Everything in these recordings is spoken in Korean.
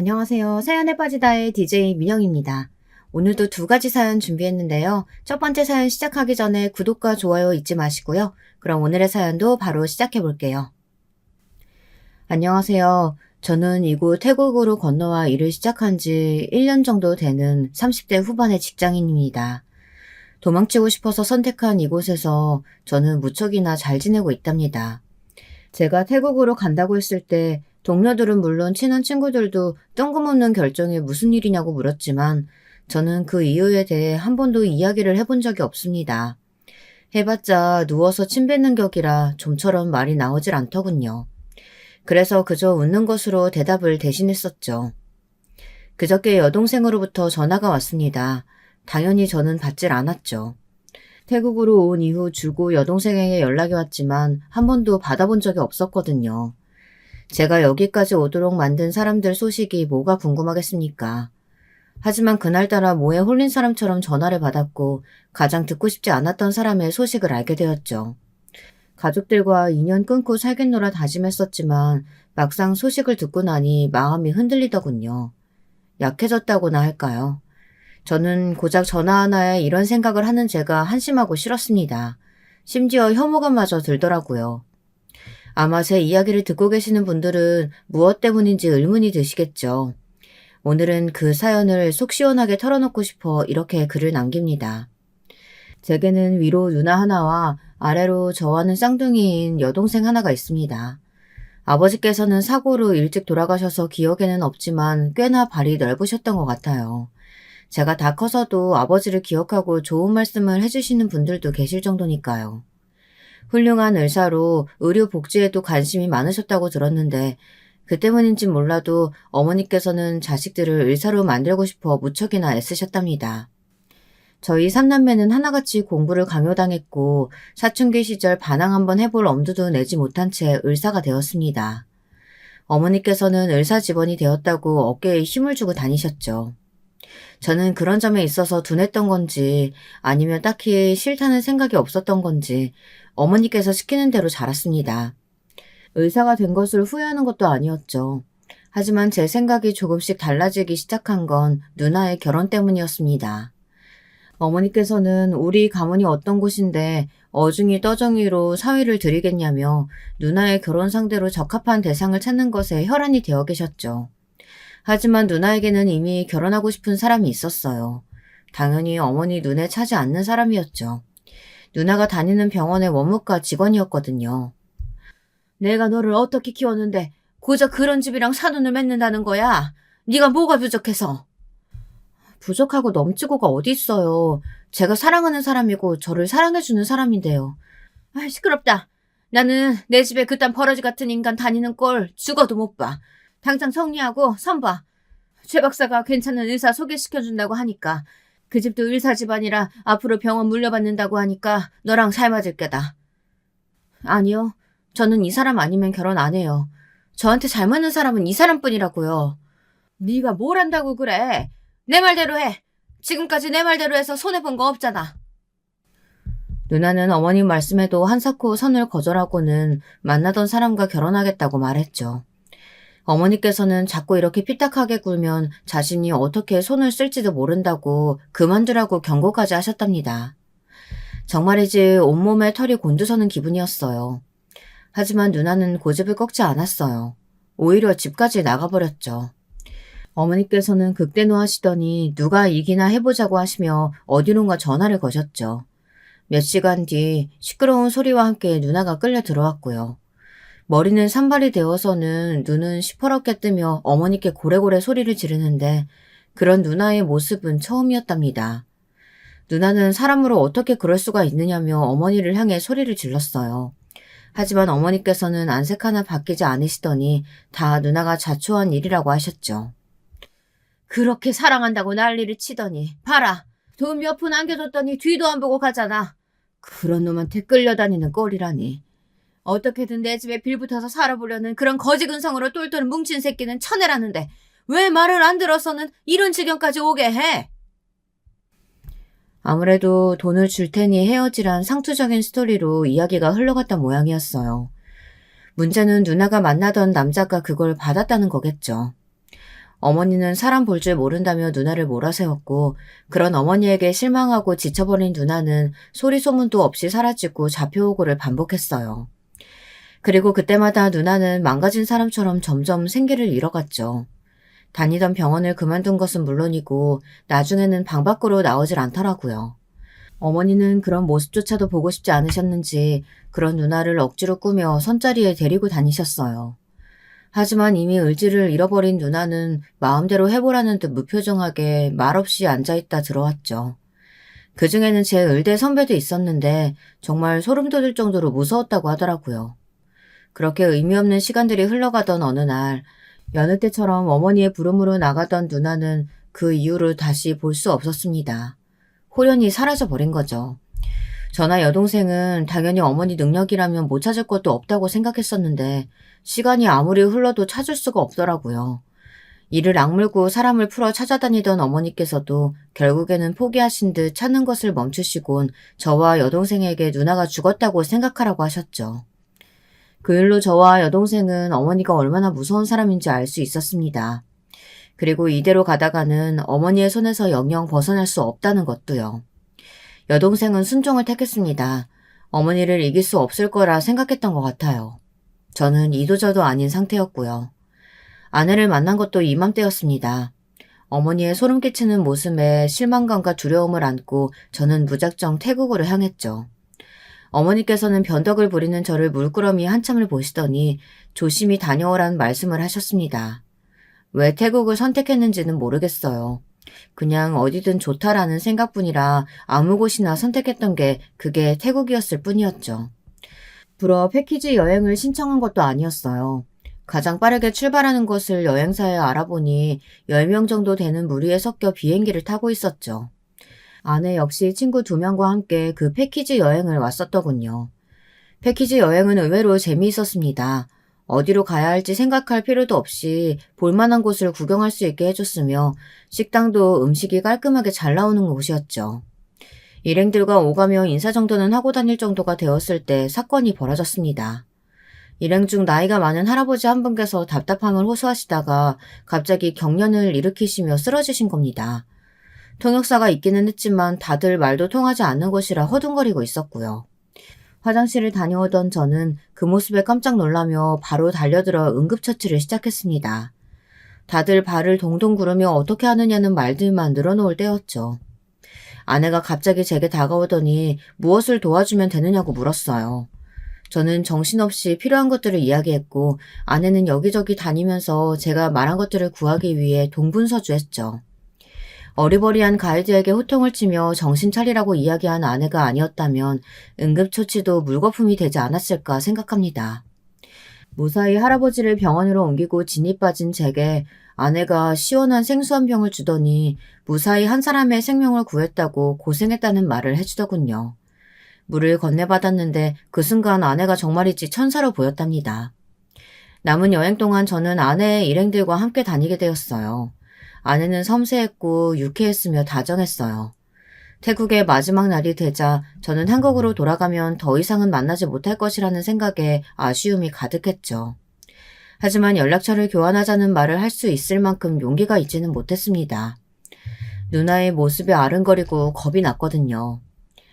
안녕하세요. 사연에 빠지다의 DJ 민영입니다. 오늘도 두 가지 사연 준비했는데요. 첫 번째 사연 시작하기 전에 구독과 좋아요 잊지 마시고요. 그럼 오늘의 사연도 바로 시작해 볼게요. 안녕하세요. 저는 이곳 태국으로 건너와 일을 시작한 지 1년 정도 되는 30대 후반의 직장인입니다. 도망치고 싶어서 선택한 이곳에서 저는 무척이나 잘 지내고 있답니다. 제가 태국으로 간다고 했을 때 동료들은 물론 친한 친구들도 뜬금없는 결정이 무슨 일이냐고 물었지만 저는 그 이유에 대해 한 번도 이야기를 해본 적이 없습니다. 해봤자 누워서 침 뱉는 격이라 좀처럼 말이 나오질 않더군요. 그래서 그저 웃는 것으로 대답을 대신했었죠. 그저께 여동생으로부터 전화가 왔습니다. 당연히 저는 받질 않았죠. 태국으로 온 이후 주고 여동생에게 연락이 왔지만 한 번도 받아본 적이 없었거든요. 제가 여기까지 오도록 만든 사람들 소식이 뭐가 궁금하겠습니까? 하지만 그날따라 뭐에 홀린 사람처럼 전화를 받았고 가장 듣고 싶지 않았던 사람의 소식을 알게 되었죠. 가족들과 인연 끊고 살겠노라 다짐했었지만 막상 소식을 듣고 나니 마음이 흔들리더군요. 약해졌다고나 할까요? 저는 고작 전화 하나에 이런 생각을 하는 제가 한심하고 싫었습니다. 심지어 혐오감마저 들더라고요. 아마 제 이야기를 듣고 계시는 분들은 무엇 때문인지 의문이 드시겠죠. 오늘은 그 사연을 속 시원하게 털어놓고 싶어 이렇게 글을 남깁니다. 제게는 위로 누나 하나와 아래로 저와는 쌍둥이인 여동생 하나가 있습니다. 아버지께서는 사고로 일찍 돌아가셔서 기억에는 없지만 꽤나 발이 넓으셨던 것 같아요. 제가 다 커서도 아버지를 기억하고 좋은 말씀을 해주시는 분들도 계실 정도니까요. 훌륭한 의사로 의료 복지에도 관심이 많으셨다고 들었는데 그 때문인진 몰라도 어머니께서는 자식들을 의사로 만들고 싶어 무척이나 애쓰셨답니다. 저희 삼남매는 하나같이 공부를 강요당했고 사춘기 시절 반항 한번 해볼 엄두도 내지 못한 채 의사가 되었습니다. 어머니께서는 의사 직원이 되었다고 어깨에 힘을 주고 다니셨죠. 저는 그런 점에 있어서 둔했던 건지 아니면 딱히 싫다는 생각이 없었던 건지 어머니께서 시키는 대로 자랐습니다. 의사가 된 것을 후회하는 것도 아니었죠. 하지만 제 생각이 조금씩 달라지기 시작한 건 누나의 결혼 때문이었습니다. 어머니께서는 우리 가문이 어떤 곳인데 어중이 떠정이로 사위를 드리겠냐며 누나의 결혼 상대로 적합한 대상을 찾는 것에 혈안이 되어 계셨죠. 하지만 누나에게는 이미 결혼하고 싶은 사람이 있었어요. 당연히 어머니 눈에 차지 않는 사람이었죠. 누나가 다니는 병원의 원무과 직원이었거든요. 내가 너를 어떻게 키웠는데 고작 그런 집이랑 사돈을 맺는다는 거야? 네가 뭐가 부족해서? 부족하고 넘치고가 어디 있어요. 제가 사랑하는 사람이고 저를 사랑해주는 사람인데요. 아, 시끄럽다. 나는 내 집에 그딴 버러지 같은 인간 다니는 꼴 죽어도 못 봐. 당장 정리하고 선봐. 최 박사가 괜찮은 의사 소개시켜준다고 하니까 그 집도 의사 집안이라 앞으로 병원 물려받는다고 하니까 너랑 잘 맞을 게다. 아니요. 저는 이 사람 아니면 결혼 안 해요. 저한테 잘 맞는 사람은 이 사람뿐이라고요. 네가 뭘 한다고 그래. 내 말대로 해. 지금까지 내 말대로 해서 손해본 거 없잖아. 누나는 어머님 말씀에도 한사코 선을 거절하고는 만나던 사람과 결혼하겠다고 말했죠. 어머니께서는 자꾸 이렇게 삐딱하게 굴면 자신이 어떻게 손을 쓸지도 모른다고 그만두라고 경고까지 하셨답니다. 정말이지 온몸에 털이 곤두서는 기분이었어요. 하지만 누나는 고집을 꺾지 않았어요. 오히려 집까지 나가버렸죠. 어머니께서는 극대노하시더니 누가 이기나 해보자고 하시며 어디론가 전화를 거셨죠. 몇 시간 뒤 시끄러운 소리와 함께 누나가 끌려 들어왔고요. 머리는 산발이 되어서는 눈은 시퍼렇게 뜨며 어머니께 고래고래 소리를 지르는데 그런 누나의 모습은 처음이었답니다. 누나는 사람으로 어떻게 그럴 수가 있느냐며 어머니를 향해 소리를 질렀어요. 하지만 어머니께서는 안색 하나 바뀌지 않으시더니 다 누나가 자초한 일이라고 하셨죠. 그렇게 사랑한다고 난리를 치더니 봐라. 돈 몇 푼 안겨줬더니 뒤도 안 보고 가잖아. 그런 놈한테 끌려다니는 꼴이라니. 어떻게든 내 집에 빌붙어서 살아보려는 그런 거지근성으로 똘똘 뭉친 새끼는 천해라는데 왜 말을 안 들어서는 이런 지경까지 오게 해? 아무래도 돈을 줄 테니 헤어지란 상투적인 스토리로 이야기가 흘러갔던 모양이었어요. 문제는 누나가 만나던 남자가 그걸 받았다는 거겠죠. 어머니는 사람 볼 줄 모른다며 누나를 몰아세웠고 그런 어머니에게 실망하고 지쳐버린 누나는 소리 소문도 없이 사라지고 잡혀오고를 반복했어요. 그리고 그때마다 누나는 망가진 사람처럼 점점 생기를 잃어갔죠. 다니던 병원을 그만둔 것은 물론이고 나중에는 방 밖으로 나오질 않더라고요. 어머니는 그런 모습조차도 보고 싶지 않으셨는지 그런 누나를 억지로 꾸며 선자리에 데리고 다니셨어요. 하지만 이미 의지를 잃어버린 누나는 마음대로 해보라는 듯 무표정하게 말없이 앉아있다 들어왔죠. 그중에는 제 의대 선배도 있었는데 정말 소름 돋을 정도로 무서웠다고 하더라고요. 그렇게 의미 없는 시간들이 흘러가던 어느 날 여느 때처럼 어머니의 부름으로 나가던 누나는 그 이후로 다시 볼 수 없었습니다. 홀연히 사라져버린 거죠. 저나 여동생은 당연히 어머니 능력이라면 못 찾을 것도 없다고 생각했었는데 시간이 아무리 흘러도 찾을 수가 없더라고요. 이를 악물고 사람을 풀어 찾아다니던 어머니께서도 결국에는 포기하신 듯 찾는 것을 멈추시곤 저와 여동생에게 누나가 죽었다고 생각하라고 하셨죠. 그 일로 저와 여동생은 어머니가 얼마나 무서운 사람인지 알 수 있었습니다. 그리고 이대로 가다가는 어머니의 손에서 영영 벗어날 수 없다는 것도요. 여동생은 순종을 택했습니다. 어머니를 이길 수 없을 거라 생각했던 것 같아요. 저는 이도저도 아닌 상태였고요. 아내를 만난 것도 이맘때였습니다. 어머니의 소름 끼치는 모습에 실망감과 두려움을 안고 저는 무작정 태국으로 향했죠. 어머니께서는 변덕을 부리는 저를 물끄러미 한참을 보시더니 조심히 다녀오라는 말씀을 하셨습니다. 왜 태국을 선택했는지는 모르겠어요. 그냥 어디든 좋다라는 생각뿐이라 아무 곳이나 선택했던 게 그게 태국이었을 뿐이었죠. 불어 패키지 여행을 신청한 것도 아니었어요. 가장 빠르게 출발하는 곳을 여행사에 알아보니 10명 정도 되는 무리에 섞여 비행기를 타고 있었죠. 아내 역시 친구 2명과 함께 그 패키지 여행을 왔었더군요. 패키지 여행은 의외로 재미있었습니다. 어디로 가야 할지 생각할 필요도 없이 볼만한 곳을 구경할 수 있게 해줬으며 식당도 음식이 깔끔하게 잘 나오는 곳이었죠. 일행들과 오가며 인사 정도는 하고 다닐 정도가 되었을 때 사건이 벌어졌습니다. 일행 중 나이가 많은 할아버지 한 분께서 답답함을 호소하시다가 갑자기 경련을 일으키시며 쓰러지신 겁니다. 통역사가 있기는 했지만 다들 말도 통하지 않는 것이라 허둥거리고 있었고요. 화장실을 다녀오던 저는 그 모습에 깜짝 놀라며 바로 달려들어 응급처치를 시작했습니다. 다들 발을 동동 구르며 어떻게 하느냐는 말들만 늘어놓을 때였죠. 아내가 갑자기 제게 다가오더니 무엇을 도와주면 되느냐고 물었어요. 저는 정신없이 필요한 것들을 이야기했고 아내는 여기저기 다니면서 제가 말한 것들을 구하기 위해 동분서주했죠. 어리버리한 가이드에게 호통을 치며 정신 차리라고 이야기한 아내가 아니었다면 응급처치도 물거품이 되지 않았을까 생각합니다. 무사히 할아버지를 병원으로 옮기고 진이 빠진 제게 아내가 시원한 생수 한 병을 주더니 무사히 한 사람의 생명을 구했다고 고생했다는 말을 해주더군요. 물을 건네받았는데 그 순간 아내가 정말이지 천사로 보였답니다. 남은 여행 동안 저는 아내의 일행들과 함께 다니게 되었어요. 아내는 섬세했고 유쾌했으며 다정했어요. 태국의 마지막 날이 되자 저는 한국으로 돌아가면 더 이상은 만나지 못할 것이라는 생각에 아쉬움이 가득했죠. 하지만 연락처를 교환하자는 말을 할 수 있을 만큼 용기가 있지는 못했습니다. 누나의 모습이 아른거리고 겁이 났거든요.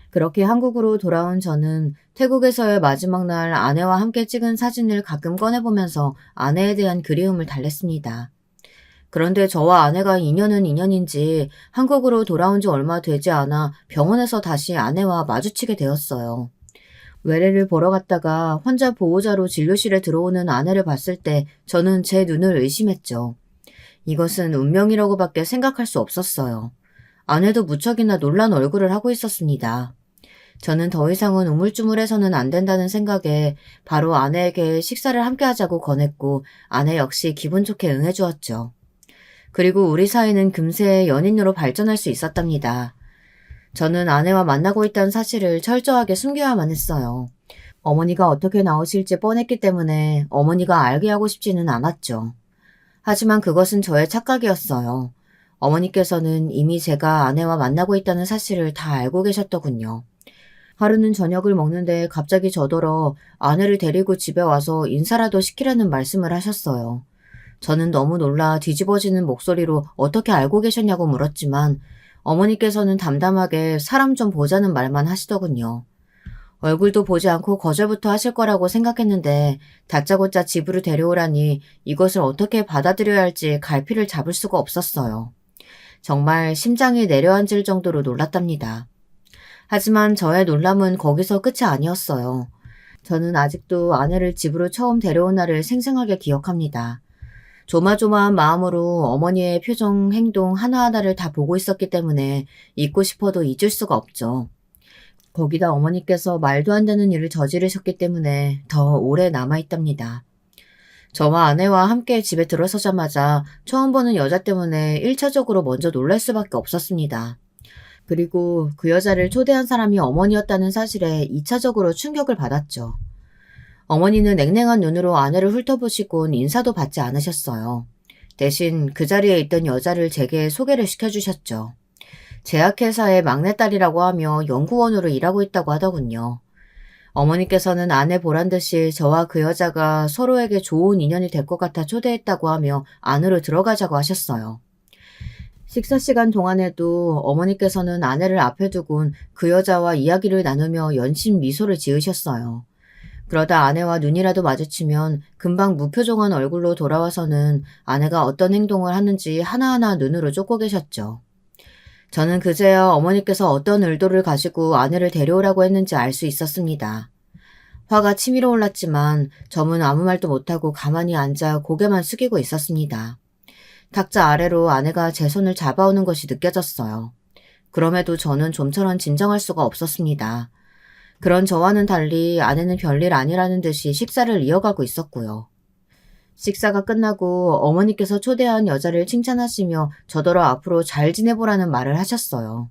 그렇게 한국으로 돌아온 저는 태국에서의 마지막 날 아내와 함께 찍은 사진을 가끔 꺼내보면서 아내에 대한 그리움을 달랬습니다. 그런데 저와 아내가 인연은 인연인지 한국으로 돌아온 지 얼마 되지 않아 병원에서 다시 아내와 마주치게 되었어요. 외래를 보러 갔다가 환자 보호자로 진료실에 들어오는 아내를 봤을 때 저는 제 눈을 의심했죠. 이것은 운명이라고밖에 생각할 수 없었어요. 아내도 무척이나 놀란 얼굴을 하고 있었습니다. 저는 더 이상은 우물쭈물해서는 안 된다는 생각에 바로 아내에게 식사를 함께 하자고 권했고 아내 역시 기분 좋게 응해주었죠. 그리고 우리 사이는 금세 연인으로 발전할 수 있었답니다. 저는 아내와 만나고 있다는 사실을 철저하게 숨겨야만 했어요. 어머니가 어떻게 나오실지 뻔했기 때문에 어머니가 알게 하고 싶지는 않았죠. 하지만 그것은 저의 착각이었어요. 어머니께서는 이미 제가 아내와 만나고 있다는 사실을 다 알고 계셨더군요. 하루는 저녁을 먹는데 갑자기 저더러 아내를 데리고 집에 와서 인사라도 시키라는 말씀을 하셨어요. 저는 너무 놀라 뒤집어지는 목소리로 어떻게 알고 계셨냐고 물었지만 어머니께서는 담담하게 사람 좀 보자는 말만 하시더군요. 얼굴도 보지 않고 거절부터 하실 거라고 생각했는데 다짜고짜 집으로 데려오라니 이것을 어떻게 받아들여야 할지 갈피를 잡을 수가 없었어요. 정말 심장이 내려앉을 정도로 놀랐답니다. 하지만 저의 놀람은 거기서 끝이 아니었어요. 저는 아직도 아내를 집으로 처음 데려온 날을 생생하게 기억합니다. 조마조마한 마음으로 어머니의 표정, 행동 하나하나를 다 보고 있었기 때문에 잊고 싶어도 잊을 수가 없죠. 거기다 어머니께서 말도 안 되는 일을 저지르셨기 때문에 더 오래 남아있답니다. 저와 아내와 함께 집에 들어서자마자 처음 보는 여자 때문에 1차적으로 먼저 놀랄 수밖에 없었습니다. 그리고 그 여자를 초대한 사람이 어머니였다는 사실에 2차적으로 충격을 받았죠. 어머니는 냉랭한 눈으로 아내를 훑어보시곤 인사도 받지 않으셨어요. 대신 그 자리에 있던 여자를 제게 소개를 시켜주셨죠. 제약회사의 막내딸이라고 하며 연구원으로 일하고 있다고 하더군요. 어머니께서는 아내 보란 듯이 저와 그 여자가 서로에게 좋은 인연이 될 것 같아 초대했다고 하며 안으로 들어가자고 하셨어요. 식사 시간 동안에도 어머니께서는 아내를 앞에 두곤 그 여자와 이야기를 나누며 연신 미소를 지으셨어요. 그러다 아내와 눈이라도 마주치면 금방 무표정한 얼굴로 돌아와서는 아내가 어떤 행동을 하는지 하나하나 눈으로 쫓고 계셨죠. 저는 그제야 어머니께서 어떤 의도를 가지고 아내를 데려오라고 했는지 알 수 있었습니다. 화가 치밀어 올랐지만 점은 아무 말도 못하고 가만히 앉아 고개만 숙이고 있었습니다. 탁자 아래로 아내가 제 손을 잡아오는 것이 느껴졌어요. 그럼에도 저는 좀처럼 진정할 수가 없었습니다. 그런 저와는 달리 아내는 별일 아니라는 듯이 식사를 이어가고 있었고요. 식사가 끝나고 어머니께서 초대한 여자를 칭찬하시며 저더러 앞으로 잘 지내보라는 말을 하셨어요.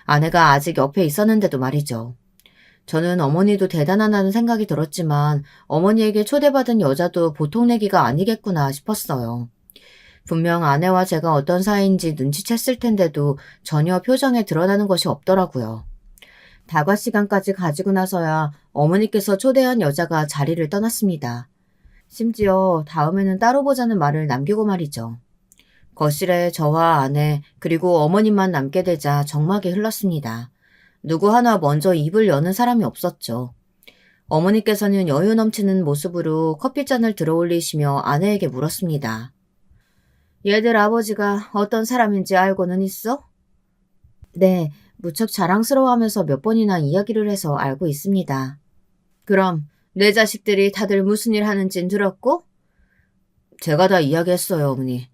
아내가 아직 옆에 있었는데도 말이죠. 저는 어머니도 대단하다는 생각이 들었지만 어머니에게 초대받은 여자도 보통 내기가 아니겠구나 싶었어요. 분명 아내와 제가 어떤 사이인지 눈치챘을 텐데도 전혀 표정에 드러나는 것이 없더라고요. 다과 시간까지 가지고 나서야 어머니께서 초대한 여자가 자리를 떠났습니다. 심지어 다음에는 따로 보자는 말을 남기고 말이죠. 거실에 저와 아내 그리고 어머님만 남게 되자 정막이 흘렀습니다. 누구 하나 먼저 입을 여는 사람이 없었죠. 어머니께서는 여유 넘치는 모습으로 커피잔을 들어올리시며 아내에게 물었습니다. 얘들 아버지가 어떤 사람인지 알고는 있어? 네, 무척 자랑스러워하면서 몇 번이나 이야기를 해서 알고 있습니다. 그럼 내 자식들이 다들 무슨 일 하는진 들었고? 제가 다 이야기했어요, 어머니.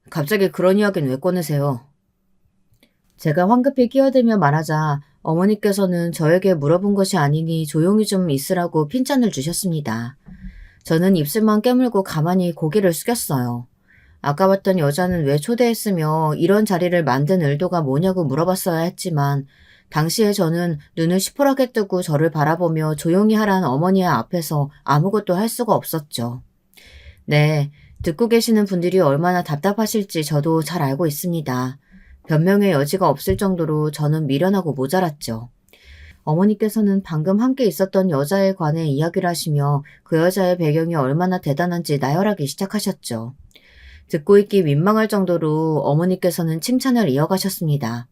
갑자기 그런 이야기는 왜 꺼내세요? 제가 황급히 끼어들며 말하자 어머니께서는 저에게 물어본 것이 아니니 조용히 좀 있으라고 핀잔을 주셨습니다. 저는 입술만 깨물고 가만히 고개를 숙였어요. 아까 봤던 여자는 왜 초대했으며 이런 자리를 만든 의도가 뭐냐고 물어봤어야 했지만 당시에 저는 눈을 시퍼렇게 뜨고 저를 바라보며 조용히 하라는 어머니의 앞에서 아무것도 할 수가 없었죠. 네, 듣고 계시는 분들이 얼마나 답답하실지 저도 잘 알고 있습니다. 변명의 여지가 없을 정도로 저는 미련하고 모자랐죠. 어머니께서는 방금 함께 있었던 여자에 관해 이야기를 하시며 그 여자의 배경이 얼마나 대단한지 나열하기 시작하셨죠. 듣고 있기 민망할 정도로 어머니께서는 칭찬을 이어가셨습니다.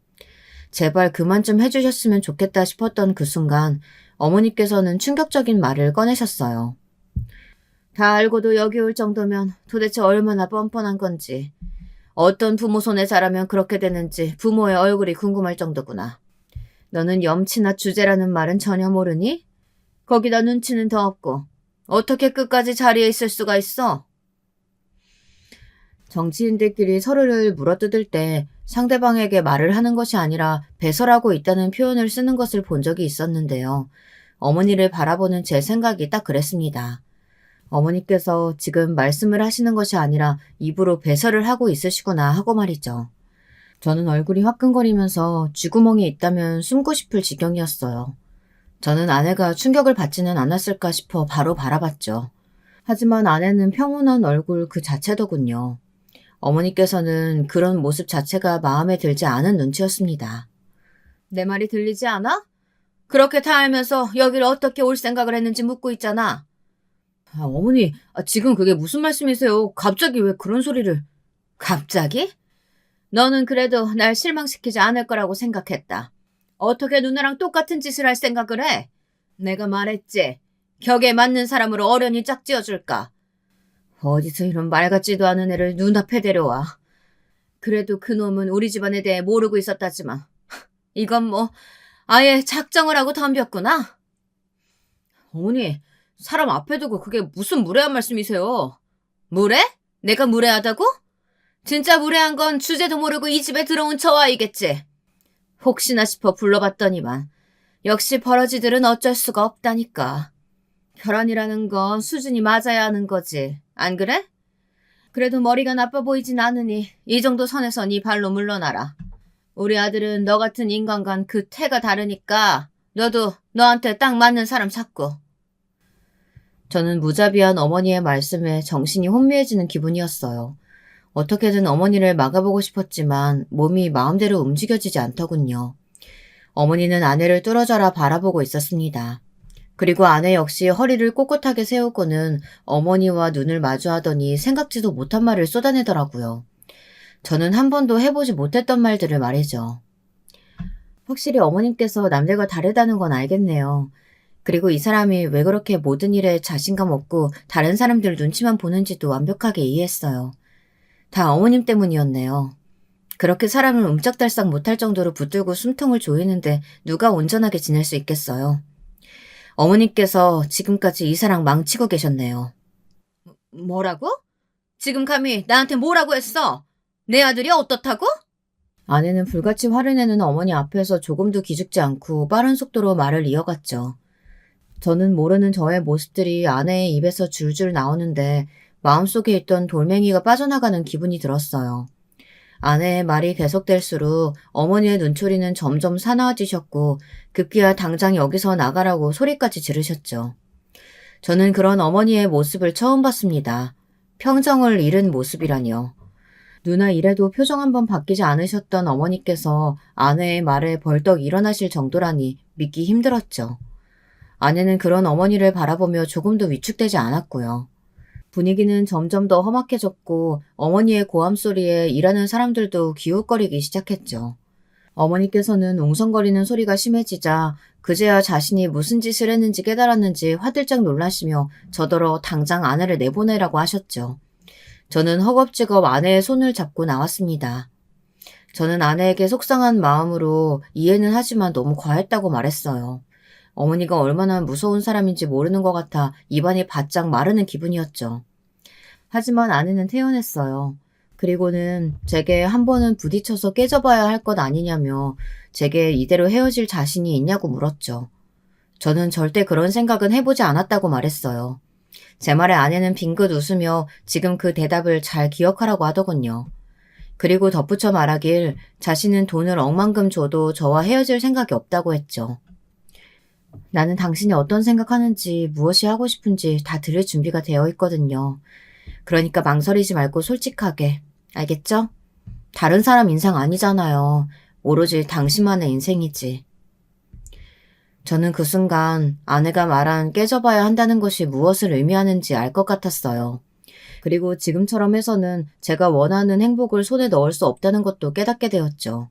제발 그만 좀 해주셨으면 좋겠다 싶었던 그 순간 어머니께서는 충격적인 말을 꺼내셨어요. 다 알고도 여기 올 정도면 도대체 얼마나 뻔뻔한 건지, 어떤 부모 손에 자라면 그렇게 되는지 부모의 얼굴이 궁금할 정도구나. 너는 염치나 주제라는 말은 전혀 모르니? 거기다 눈치는 더 없고 어떻게 끝까지 자리에 있을 수가 있어? 정치인들끼리 서로를 물어뜯을 때 상대방에게 말을 하는 것이 아니라 배설하고 있다는 표현을 쓰는 것을 본 적이 있었는데요. 어머니를 바라보는 제 생각이 딱 그랬습니다. 어머니께서 지금 말씀을 하시는 것이 아니라 입으로 배설을 하고 있으시구나 하고 말이죠. 저는 얼굴이 화끈거리면서 쥐구멍이 있다면 숨고 싶을 지경이었어요. 저는 아내가 충격을 받지는 않았을까 싶어 바로 바라봤죠. 하지만 아내는 평온한 얼굴 그 자체더군요. 어머니께서는 그런 모습 자체가 마음에 들지 않은 눈치였습니다. 내 말이 들리지 않아? 그렇게 다 알면서 여길 어떻게 올 생각을 했는지 묻고 있잖아. 어머니, 지금 그게 무슨 말씀이세요? 갑자기 왜 그런 소리를? 갑자기? 너는 그래도 날 실망시키지 않을 거라고 생각했다. 어떻게 누나랑 똑같은 짓을 할 생각을 해? 내가 말했지. 격에 맞는 사람으로 어련히 짝지어줄까? 어디서 이런 말 같지도 않은 애를 눈앞에 데려와. 그래도 그놈은 우리 집안에 대해 모르고 있었다지만 이건 뭐 아예 작정을 하고 덤볐구나. 어머니, 사람 앞에 두고 그게 무슨 무례한 말씀이세요? 무례? 내가 무례하다고? 진짜 무례한 건 주제도 모르고 이 집에 들어온 저아이겠지. 혹시나 싶어 불러봤더니만 역시 버러지들은 어쩔 수가 없다니까. 결혼이라는 건 수준이 맞아야 하는 거지. 안 그래? 그래도 머리가 나빠 보이진 않으니 이 정도 선에서 네 발로 물러나라. 우리 아들은 너 같은 인간과는 그 태가 다르니까 너도 너한테 딱 맞는 사람 찾고. 저는 무자비한 어머니의 말씀에 정신이 혼미해지는 기분이었어요. 어떻게든 어머니를 막아보고 싶었지만 몸이 마음대로 움직여지지 않더군요. 어머니는 아내를 뚫어져라 바라보고 있었습니다. 그리고 아내 역시 허리를 꼿꼿하게 세우고는 어머니와 눈을 마주하더니 생각지도 못한 말을 쏟아내더라고요. 저는 한 번도 해보지 못했던 말들을 말이죠. 확실히 어머님께서 남들과 다르다는 건 알겠네요. 그리고 이 사람이 왜 그렇게 모든 일에 자신감 없고 다른 사람들 눈치만 보는지도 완벽하게 이해했어요. 다 어머님 때문이었네요. 그렇게 사람을 옴짝달싹 못할 정도로 붙들고 숨통을 조이는데 누가 온전하게 지낼 수 있겠어요. 어머님께서 지금까지 이 사랑 망치고 계셨네요. 뭐라고? 지금 감히 나한테 뭐라고 했어? 내 아들이 어떻다고? 아내는 불같이 화를 내는 어머니 앞에서 조금도 기죽지 않고 빠른 속도로 말을 이어갔죠. 저는 모르는 저의 모습들이 아내의 입에서 줄줄 나오는데 마음속에 있던 돌멩이가 빠져나가는 기분이 들었어요. 아내의 말이 계속될수록 어머니의 눈초리는 점점 사나워지셨고 급기야 당장 여기서 나가라고 소리까지 지르셨죠. 저는 그런 어머니의 모습을 처음 봤습니다. 평정을 잃은 모습이라니요. 누나 이래도 표정 한번 바뀌지 않으셨던 어머니께서 아내의 말에 벌떡 일어나실 정도라니 믿기 힘들었죠. 아내는 그런 어머니를 바라보며 조금도 위축되지 않았고요. 분위기는 점점 더 험악해졌고 어머니의 고함 소리에 일하는 사람들도 기웃거리기 시작했죠. 어머니께서는 웅성거리는 소리가 심해지자 그제야 자신이 무슨 짓을 했는지 깨달았는지 화들짝 놀라시며 저더러 당장 아내를 내보내라고 하셨죠. 저는 허겁지겁 아내의 손을 잡고 나왔습니다. 저는 아내에게 속상한 마음으로 이해는 하지만 너무 과했다고 말했어요. 어머니가 얼마나 무서운 사람인지 모르는 것 같아 입안이 바짝 마르는 기분이었죠. 하지만 아내는 태연했어요. 그리고는 제게 한 번은 부딪혀서 깨져봐야 할 것 아니냐며 제게 이대로 헤어질 자신이 있냐고 물었죠. 저는 절대 그런 생각은 해보지 않았다고 말했어요. 제 말에 아내는 빙긋 웃으며 지금 그 대답을 잘 기억하라고 하더군요. 그리고 덧붙여 말하길 자신은 돈을 억만금 줘도 저와 헤어질 생각이 없다고 했죠. 나는 당신이 어떤 생각하는지 무엇이 하고 싶은지 다 들을 준비가 되어 있거든요. 그러니까 망설이지 말고 솔직하게. 알겠죠? 다른 사람 인생 아니잖아요. 오로지 당신만의 인생이지. 저는 그 순간 아내가 말한 깨져봐야 한다는 것이 무엇을 의미하는지 알 것 같았어요. 그리고 지금처럼 해서는 제가 원하는 행복을 손에 넣을 수 없다는 것도 깨닫게 되었죠.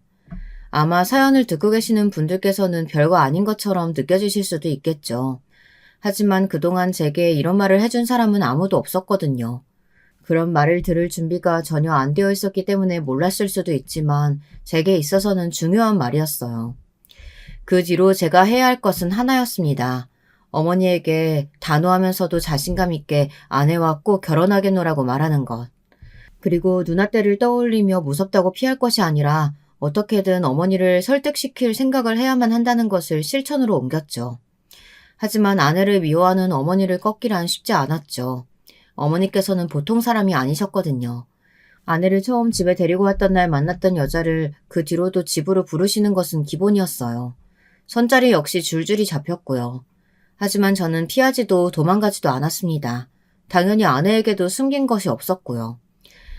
아마 사연을 듣고 계시는 분들께서는 별거 아닌 것처럼 느껴지실 수도 있겠죠. 하지만 그동안 제게 이런 말을 해준 사람은 아무도 없었거든요. 그런 말을 들을 준비가 전혀 안 되어 있었기 때문에 몰랐을 수도 있지만 제게 있어서는 중요한 말이었어요. 그 뒤로 제가 해야 할 것은 하나였습니다. 어머니에게 단호하면서도 자신감 있게 아내와 꼭 결혼하겠노라고 말하는 것. 그리고 누나 때를 떠올리며 무섭다고 피할 것이 아니라 어떻게든 어머니를 설득시킬 생각을 해야만 한다는 것을 실천으로 옮겼죠. 하지만 아내를 미워하는 어머니를 꺾기란 쉽지 않았죠. 어머니께서는 보통 사람이 아니셨거든요. 아내를 처음 집에 데리고 왔던 날 만났던 여자를 그 뒤로도 집으로 부르시는 것은 기본이었어요. 손자리 역시 줄줄이 잡혔고요. 하지만 저는 피하지도 도망가지도 않았습니다. 당연히 아내에게도 숨긴 것이 없었고요.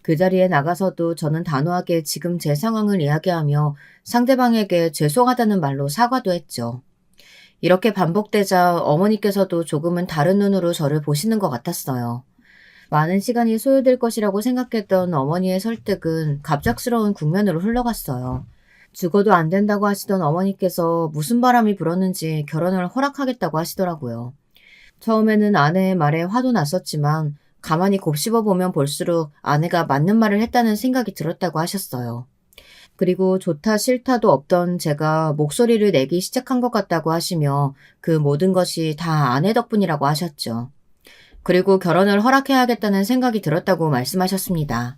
그 자리에 나가서도 저는 단호하게 지금 제 상황을 이야기하며 상대방에게 죄송하다는 말로 사과도 했죠. 이렇게 반복되자 어머니께서도 조금은 다른 눈으로 저를 보시는 것 같았어요. 많은 시간이 소요될 것이라고 생각했던 어머니의 설득은 갑작스러운 국면으로 흘러갔어요. 죽어도 안 된다고 하시던 어머니께서 무슨 바람이 불었는지 결혼을 허락하겠다고 하시더라고요. 처음에는 아내의 말에 화도 났었지만 가만히 곱씹어 보면 볼수록 아내가 맞는 말을 했다는 생각이 들었다고 하셨어요. 그리고 좋다 싫다도 없던 제가 목소리를 내기 시작한 것 같다고 하시며 그 모든 것이 다 아내 덕분이라고 하셨죠. 그리고 결혼을 허락해야겠다는 생각이 들었다고 말씀하셨습니다.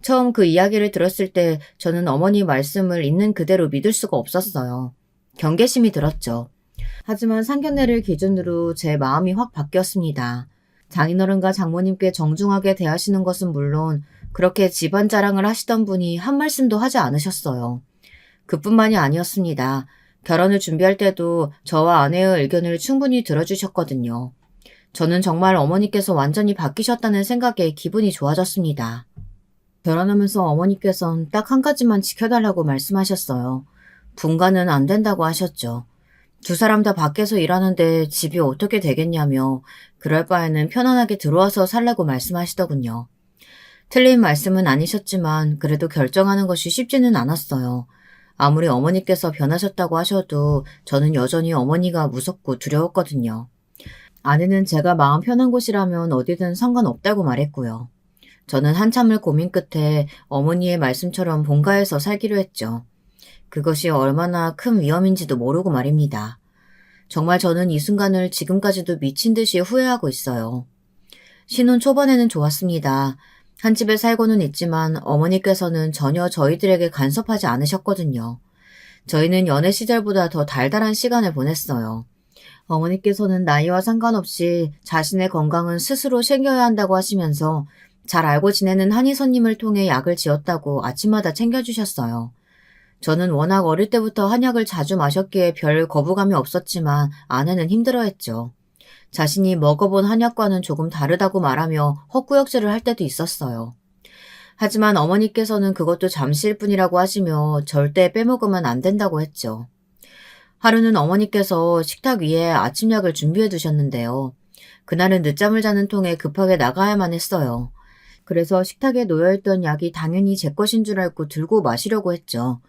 처음 그 이야기를 들었을 때 저는 어머니 말씀을 있는 그대로 믿을 수가 없었어요. 경계심이 들었죠. 하지만 상견례를 기준으로 제 마음이 확 바뀌었습니다. 장인어른과 장모님께 정중하게 대하시는 것은 물론 그렇게 집안 자랑을 하시던 분이 한 말씀도 하지 않으셨어요. 그뿐만이 아니었습니다. 결혼을 준비할 때도 저와 아내의 의견을 충분히 들어주셨거든요. 저는 정말 어머니께서 완전히 바뀌셨다는 생각에 기분이 좋아졌습니다. 결혼하면서 어머니께선 딱 한 가지만 지켜달라고 말씀하셨어요. 분가는 안 된다고 하셨죠. 두 사람 다 밖에서 일하는데 집이 어떻게 되겠냐며 그럴 바에는 편안하게 들어와서 살라고 말씀하시더군요. 틀린 말씀은 아니셨지만 그래도 결정하는 것이 쉽지는 않았어요. 아무리 어머니께서 변하셨다고 하셔도 저는 여전히 어머니가 무섭고 두려웠거든요. 아내는 제가 마음 편한 곳이라면 어디든 상관없다고 말했고요. 저는 한참을 고민 끝에 어머니의 말씀처럼 본가에서 살기로 했죠. 그것이 얼마나 큰 위험인지도 모르고 말입니다. 정말 저는 이 순간을 지금까지도 미친 듯이 후회하고 있어요. 신혼 초반에는 좋았습니다. 한 집에 살고는 있지만 어머니께서는 전혀 저희들에게 간섭하지 않으셨거든요. 저희는 연애 시절보다 더 달달한 시간을 보냈어요. 어머니께서는 나이와 상관없이 자신의 건강은 스스로 챙겨야 한다고 하시면서 잘 알고 지내는 한의 손님을 통해 약을 지었다고 아침마다 챙겨주셨어요. 저는 워낙 어릴 때부터 한약을 자주 마셨기에 별 거부감이 없었지만 아내는 힘들어했죠. 자신이 먹어본 한약과는 조금 다르다고 말하며 헛구역질을 할 때도 있었어요. 하지만 어머니께서는 그것도 잠시일 뿐이라고 하시며 절대 빼먹으면 안 된다고 했죠. 하루는 어머니께서 식탁 위에 아침약을 준비해 두셨는데요. 그날은 늦잠을 자는 통에 급하게 나가야만 했어요. 그래서 식탁에 놓여있던 약이 당연히 제 것인 줄 알고 들고 마시려고 했죠.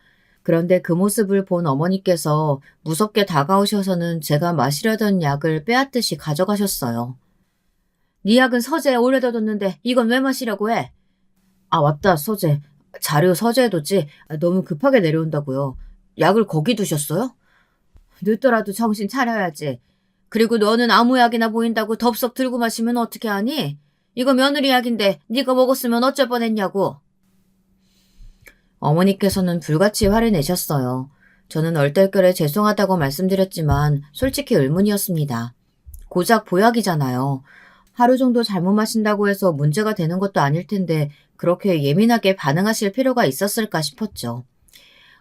그런데 그 모습을 본 어머니께서 무섭게 다가오셔서는 제가 마시려던 약을 빼앗듯이 가져가셨어요. 네 약은 서재에 올려뒀는데 이건 왜 마시려고 해? 아 맞다 서재. 자료 서재에 뒀지. 너무 급하게 내려온다고요. 약을 거기 두셨어요? 늦더라도 정신 차려야지. 그리고 너는 아무 약이나 보인다고 덥석 들고 마시면 어떻게 하니? 이거 며느리 약인데 네가 먹었으면 어쩔 뻔했냐고. 어머니께서는 불같이 화를 내셨어요. 저는 얼떨결에 죄송하다고 말씀드렸지만 솔직히 의문이었습니다. 고작 보약이잖아요. 하루 정도 잘못 마신다고 해서 문제가 되는 것도 아닐 텐데 그렇게 예민하게 반응하실 필요가 있었을까 싶었죠.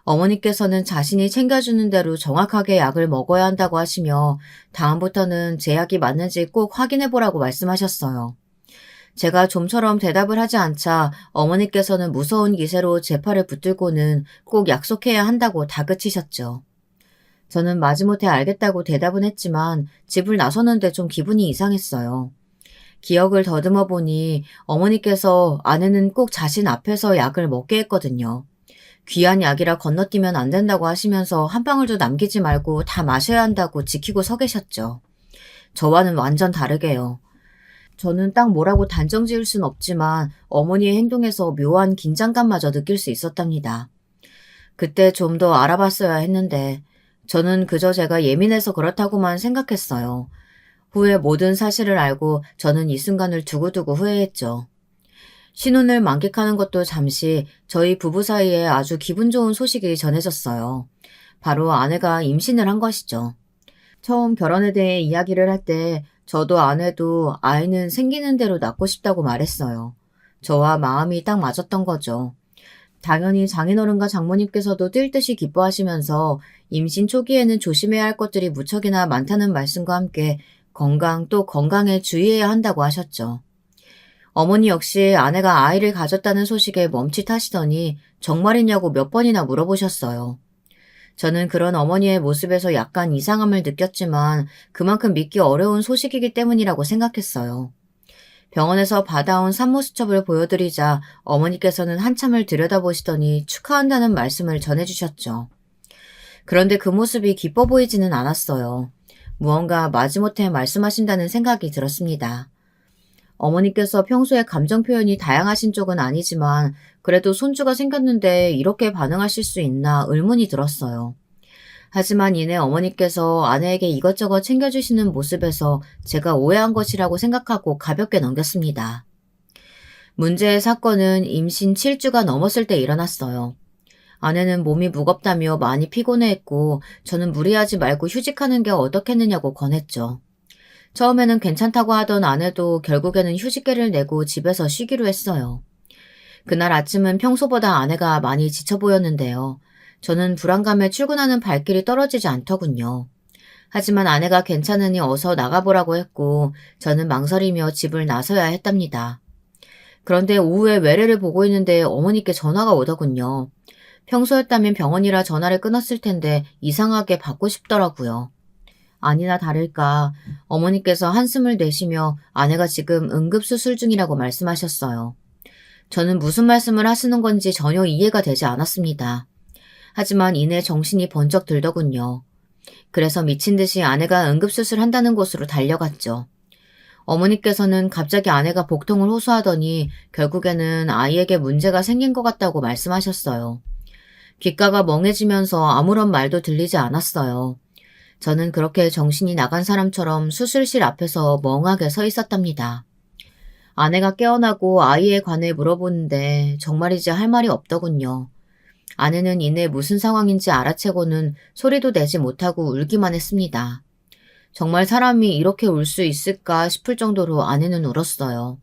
어머니께서는 자신이 챙겨주는 대로 정확하게 약을 먹어야 한다고 하시며 다음부터는 제 약이 맞는지 꼭 확인해보라고 말씀하셨어요. 제가 좀처럼 대답을 하지 않자 어머니께서는 무서운 기세로 제 팔을 붙들고는 꼭 약속해야 한다고 다그치셨죠. 저는 마지못해 알겠다고 대답은 했지만 집을 나서는데 좀 기분이 이상했어요. 기억을 더듬어 보니 어머니께서 아내는 꼭 자신 앞에서 약을 먹게 했거든요. 귀한 약이라 건너뛰면 안 된다고 하시면서 한 방울도 남기지 말고 다 마셔야 한다고 지키고 서 계셨죠. 저와는 완전 다르게요. 저는 딱 뭐라고 단정 지을 순 없지만 어머니의 행동에서 묘한 긴장감마저 느낄 수 있었답니다. 그때 좀 더 알아봤어야 했는데 저는 그저 제가 예민해서 그렇다고만 생각했어요. 후에 모든 사실을 알고 저는 이 순간을 두고두고 후회했죠. 신혼을 만끽하는 것도 잠시 저희 부부 사이에 아주 기분 좋은 소식이 전해졌어요. 바로 아내가 임신을 한 것이죠. 처음 결혼에 대해 이야기를 할 때 저도 아내도 아이는 생기는 대로 낳고 싶다고 말했어요. 저와 마음이 딱 맞았던 거죠. 당연히 장인어른과 장모님께서도 뛸 듯이 기뻐하시면서 임신 초기에는 조심해야 할 것들이 무척이나 많다는 말씀과 함께 건강 또 건강에 주의해야 한다고 하셨죠. 어머니 역시 아내가 아이를 가졌다는 소식에 멈칫하시더니 정말이냐고 몇 번이나 물어보셨어요. 저는 그런 어머니의 모습에서 약간 이상함을 느꼈지만 그만큼 믿기 어려운 소식이기 때문이라고 생각했어요. 병원에서 받아온 산모 수첩을 보여드리자 어머니께서는 한참을 들여다보시더니 축하한다는 말씀을 전해주셨죠. 그런데 그 모습이 기뻐 보이지는 않았어요. 무언가 마지못해 말씀하신다는 생각이 들었습니다. 어머니께서 평소에 감정 표현이 다양하신 쪽은 아니지만 그래도 손주가 생겼는데 이렇게 반응하실 수 있나 의문이 들었어요. 하지만 이내 어머니께서 아내에게 이것저것 챙겨주시는 모습에서 제가 오해한 것이라고 생각하고 가볍게 넘겼습니다. 문제의 사건은 임신 7주가 넘었을 때 일어났어요. 아내는 몸이 무겁다며 많이 피곤해했고 저는 무리하지 말고 휴직하는 게 어떻겠느냐고 권했죠. 처음에는 괜찮다고 하던 아내도 결국에는 휴직계를 내고 집에서 쉬기로 했어요. 그날 아침은 평소보다 아내가 많이 지쳐 보였는데요. 저는 불안감에 출근하는 발길이 떨어지지 않더군요. 하지만 아내가 괜찮으니 어서 나가보라고 했고 저는 망설이며 집을 나서야 했답니다. 그런데 오후에 외래를 보고 있는데 어머니께 전화가 오더군요. 평소였다면 병원이라 전화를 끊었을 텐데 이상하게 받고 싶더라고요. 아니나 다를까 어머니께서 한숨을 내쉬며 아내가 지금 응급수술 중이라고 말씀하셨어요. 저는 무슨 말씀을 하시는 건지 전혀 이해가 되지 않았습니다. 하지만 이내 정신이 번쩍 들더군요. 그래서 미친 듯이 아내가 응급수술 한다는 곳으로 달려갔죠. 어머니께서는 갑자기 아내가 복통을 호소하더니 결국에는 아이에게 문제가 생긴 것 같다고 말씀하셨어요. 귓가가 멍해지면서 아무런 말도 들리지 않았어요. 저는 그렇게 정신이 나간 사람처럼 수술실 앞에서 멍하게 서 있었답니다. 아내가 깨어나고 아이에 관해 물어보는데 정말이지 할 말이 없더군요. 아내는 이내 무슨 상황인지 알아채고는 소리도 내지 못하고 울기만 했습니다. 정말 사람이 이렇게 울 수 있을까 싶을 정도로 아내는 울었어요.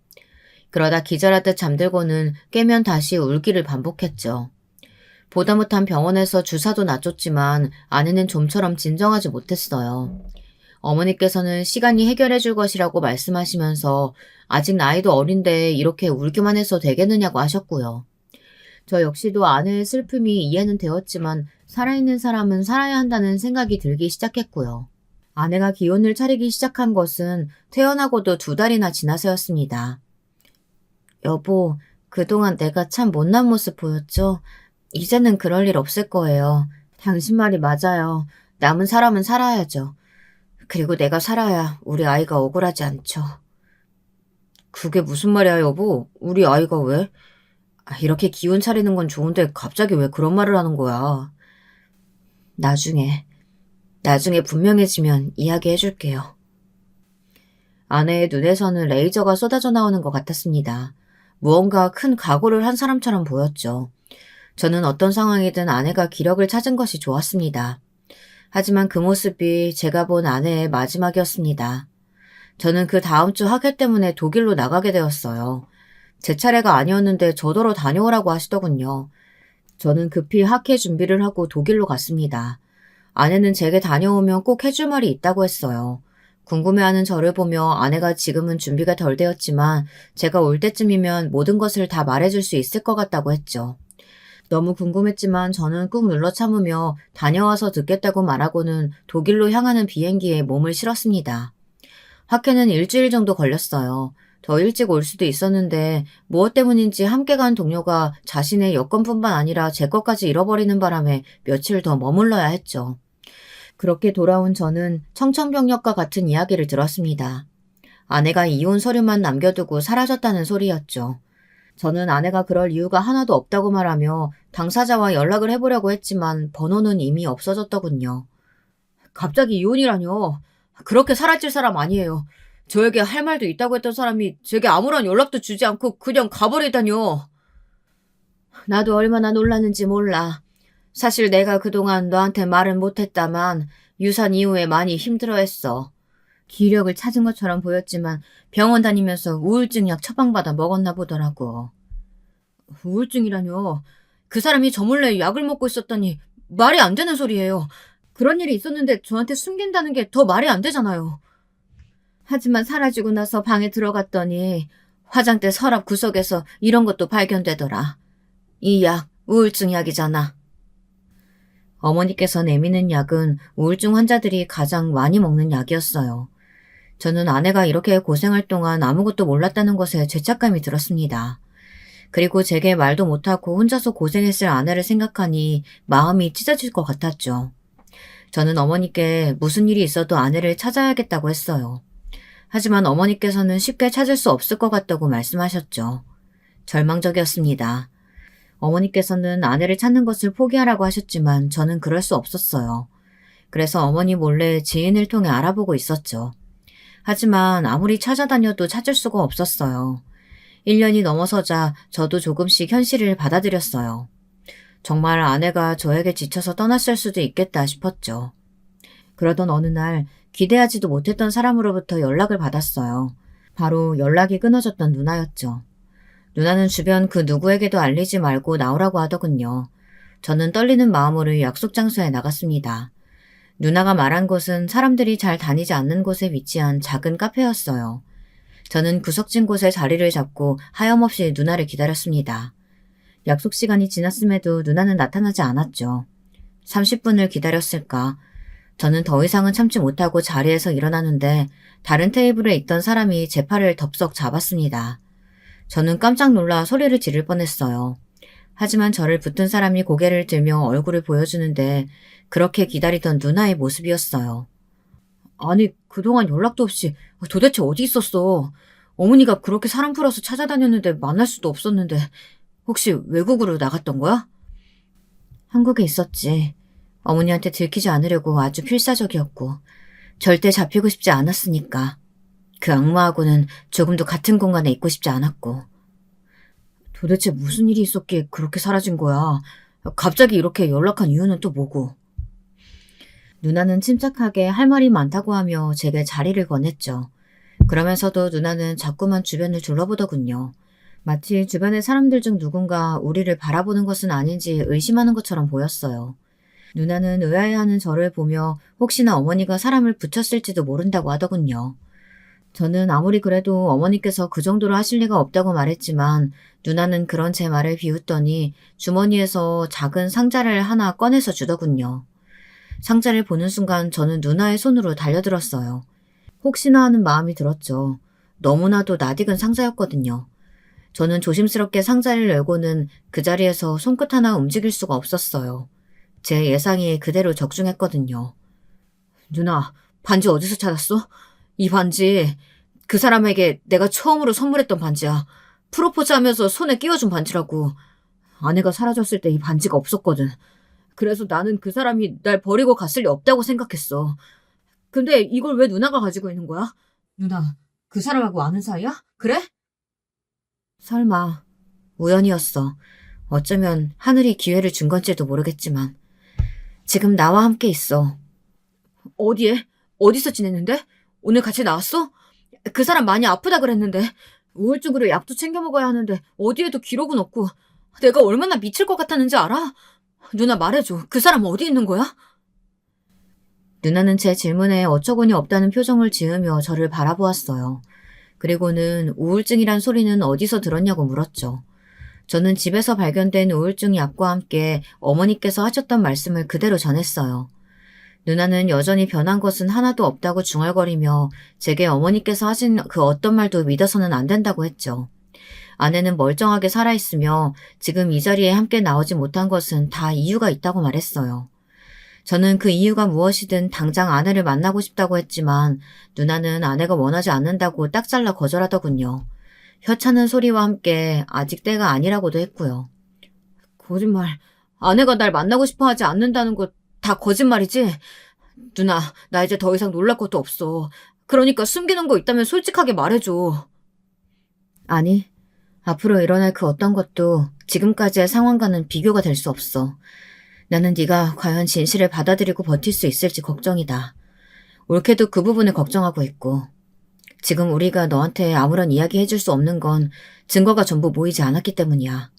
그러다 기절하듯 잠들고는 깨면 다시 울기를 반복했죠. 보다 못한 병원에서 주사도 놔줬지만 아내는 좀처럼 진정하지 못했어요. 어머니께서는 시간이 해결해 줄 것이라고 말씀하시면서 아직 나이도 어린데 이렇게 울기만 해서 되겠느냐고 하셨고요. 저 역시도 아내의 슬픔이 이해는 되었지만 살아있는 사람은 살아야 한다는 생각이 들기 시작했고요. 아내가 기운을 차리기 시작한 것은 태어나고도 2달이나 지나서였습니다. 여보, 그동안 내가 참 못난 모습 보였죠? 이제는 그럴 일 없을 거예요. 당신 말이 맞아요. 남은 사람은 살아야죠. 그리고 내가 살아야 우리 아이가 억울하지 않죠. 그게 무슨 말이야, 여보? 우리 아이가 왜? 이렇게 기운 차리는 건 좋은데 갑자기 왜 그런 말을 하는 거야? 나중에 분명해지면 이야기해줄게요. 아내의 눈에서는 레이저가 쏟아져 나오는 것 같았습니다. 무언가 큰 각오를 한 사람처럼 보였죠. 저는 어떤 상황이든 아내가 기력을 찾은 것이 좋았습니다. 하지만 그 모습이 제가 본 아내의 마지막이었습니다. 저는 그 다음 주 학회 때문에 독일로 나가게 되었어요. 제 차례가 아니었는데 저더러 다녀오라고 하시더군요. 저는 급히 학회 준비를 하고 독일로 갔습니다. 아내는 제게 다녀오면 꼭 해줄 말이 있다고 했어요. 궁금해하는 저를 보며 아내가 지금은 준비가 덜 되었지만 제가 올 때쯤이면 모든 것을 다 말해줄 수 있을 것 같다고 했죠. 너무 궁금했지만 저는 꾹 눌러 참으며 다녀와서 듣겠다고 말하고는 독일로 향하는 비행기에 몸을 실었습니다. 학회는 일주일 정도 걸렸어요. 더 일찍 올 수도 있었는데 무엇 때문인지 함께 간 동료가 자신의 여권뿐만 아니라 제 것까지 잃어버리는 바람에 며칠 더 머물러야 했죠. 그렇게 돌아온 저는 청천벽력과 같은 이야기를 들었습니다. 아내가 이혼 서류만 남겨두고 사라졌다는 소리였죠. 저는 아내가 그럴 이유가 하나도 없다고 말하며 당사자와 연락을 해보려고 했지만 번호는 이미 없어졌더군요. 갑자기 이혼이라뇨. 그렇게 사라질 사람 아니에요. 저에게 할 말도 있다고 했던 사람이 제게 아무런 연락도 주지 않고 그냥 가버리다뇨. 나도 얼마나 놀랐는지 몰라. 사실 내가 그동안 너한테 말은 못했다만 유산 이후에 많이 힘들어했어. 기력을 찾은 것처럼 보였지만 병원 다니면서 우울증 약 처방받아 먹었나 보더라고. 우울증이라뇨. 그 사람이 저 몰래 약을 먹고 있었다니 말이 안 되는 소리예요. 그런 일이 있었는데 저한테 숨긴다는 게 더 말이 안 되잖아요. 하지만 사라지고 나서 방에 들어갔더니 화장대 서랍 구석에서 이런 것도 발견되더라. 이 약, 우울증 약이잖아. 어머니께서 내미는 약은 우울증 환자들이 가장 많이 먹는 약이었어요. 저는 아내가 이렇게 고생할 동안 아무것도 몰랐다는 것에 죄책감이 들었습니다. 그리고 제게 말도 못하고 혼자서 고생했을 아내를 생각하니 마음이 찢어질 것 같았죠. 저는 어머니께 무슨 일이 있어도 아내를 찾아야겠다고 했어요. 하지만 어머니께서는 쉽게 찾을 수 없을 것 같다고 말씀하셨죠. 절망적이었습니다. 어머니께서는 아내를 찾는 것을 포기하라고 하셨지만 저는 그럴 수 없었어요. 그래서 어머니 몰래 지인을 통해 알아보고 있었죠. 하지만 아무리 찾아다녀도 찾을 수가 없었어요. 1년이 넘어서자 저도 조금씩 현실을 받아들였어요. 정말 아내가 저에게 지쳐서 떠났을 수도 있겠다 싶었죠. 그러던 어느 날 기대하지도 못했던 사람으로부터 연락을 받았어요. 바로 연락이 끊어졌던 누나였죠. 누나는 주변 그 누구에게도 알리지 말고 나오라고 하더군요. 저는 떨리는 마음으로 약속 장소에 나갔습니다. 누나가 말한 곳은 사람들이 잘 다니지 않는 곳에 위치한 작은 카페였어요. 저는 구석진 곳에 자리를 잡고 하염없이 누나를 기다렸습니다. 약속 시간이 지났음에도 누나는 나타나지 않았죠. 30분을 기다렸을까? 저는 더 이상은 참지 못하고 자리에서 일어나는데 다른 테이블에 있던 사람이 제 팔을 덥석 잡았습니다. 저는 깜짝 놀라 소리를 지를 뻔했어요. 하지만 저를 붙든 사람이 고개를 들며 얼굴을 보여주는데 그렇게 기다리던 누나의 모습이었어요. 아니, 그동안 연락도 없이 도대체 어디 있었어? 어머니가 그렇게 사람 풀어서 찾아다녔는데 만날 수도 없었는데 혹시 외국으로 나갔던 거야? 한국에 있었지. 어머니한테 들키지 않으려고 아주 필사적이었고 절대 잡히고 싶지 않았으니까. 그 악마하고는 조금도 같은 공간에 있고 싶지 않았고. 도대체 무슨 일이 있었기에 그렇게 사라진 거야? 갑자기 이렇게 연락한 이유는 또 뭐고? 누나는 침착하게 할 말이 많다고 하며 제게 자리를 권했죠. 그러면서도 누나는 자꾸만 주변을 둘러보더군요. 마치 주변의 사람들 중 누군가 우리를 바라보는 것은 아닌지 의심하는 것처럼 보였어요. 누나는 의아해하는 저를 보며 혹시나 어머니가 사람을 붙였을지도 모른다고 하더군요. 저는 아무리 그래도 어머니께서 그 정도로 하실 리가 없다고 말했지만 누나는 그런 제 말을 비웃더니 주머니에서 작은 상자를 하나 꺼내서 주더군요. 상자를 보는 순간 저는 누나의 손으로 달려들었어요. 혹시나 하는 마음이 들었죠. 너무나도 낯익은 상자였거든요. 저는 조심스럽게 상자를 열고는 그 자리에서 손끝 하나 움직일 수가 없었어요. 제 예상이 그대로 적중했거든요. 누나, 반지 어디서 찾았어? 이 반지 그 사람에게 내가 처음으로 선물했던 반지야. 프로포즈하면서 손에 끼워준 반지라고. 아내가 사라졌을 때 이 반지가 없었거든. 그래서 나는 그 사람이 날 버리고 갔을 리 없다고 생각했어. 근데 이걸 왜 누나가 가지고 있는 거야? 누나, 그 사람하고 아는 사이야? 그래? 설마 우연이었어. 어쩌면 하늘이 기회를 준 건지도 모르겠지만 지금 나와 함께 있어. 어디에? 어디서 지냈는데? 오늘 같이 나왔어? 그 사람 많이 아프다 그랬는데 우울증으로 약도 챙겨 먹어야 하는데 어디에도 기록은 없고 내가 얼마나 미칠 것 같았는지 알아? 누나 말해줘. 그 사람 어디 있는 거야? 누나는 제 질문에 어처구니 없다는 표정을 지으며 저를 바라보았어요. 그리고는 우울증이란 소리는 어디서 들었냐고 물었죠. 저는 집에서 발견된 우울증 약과 함께 어머니께서 하셨던 말씀을 그대로 전했어요. 누나는 여전히 변한 것은 하나도 없다고 중얼거리며 제게 어머니께서 하신 그 어떤 말도 믿어서는 안 된다고 했죠. 아내는 멀쩡하게 살아있으며 지금 이 자리에 함께 나오지 못한 것은 다 이유가 있다고 말했어요. 저는 그 이유가 무엇이든 당장 아내를 만나고 싶다고 했지만 누나는 아내가 원하지 않는다고 딱 잘라 거절하더군요. 혀차는 소리와 함께 아직 때가 아니라고도 했고요. 거짓말. 아내가 날 만나고 싶어 하지 않는다는 거 다 거짓말이지? 누나, 나 이제 더 이상 놀랄 것도 없어. 그러니까 숨기는 거 있다면 솔직하게 말해줘. 아니, 앞으로 일어날 그 어떤 것도 지금까지의 상황과는 비교가 될 수 없어. 나는 네가 과연 진실을 받아들이고 버틸 수 있을지 걱정이다. 옳게도 그 부분을 걱정하고 있고. 지금 우리가 너한테 아무런 이야기 해줄 수 없는 건 증거가 전부 모이지 않았기 때문이야.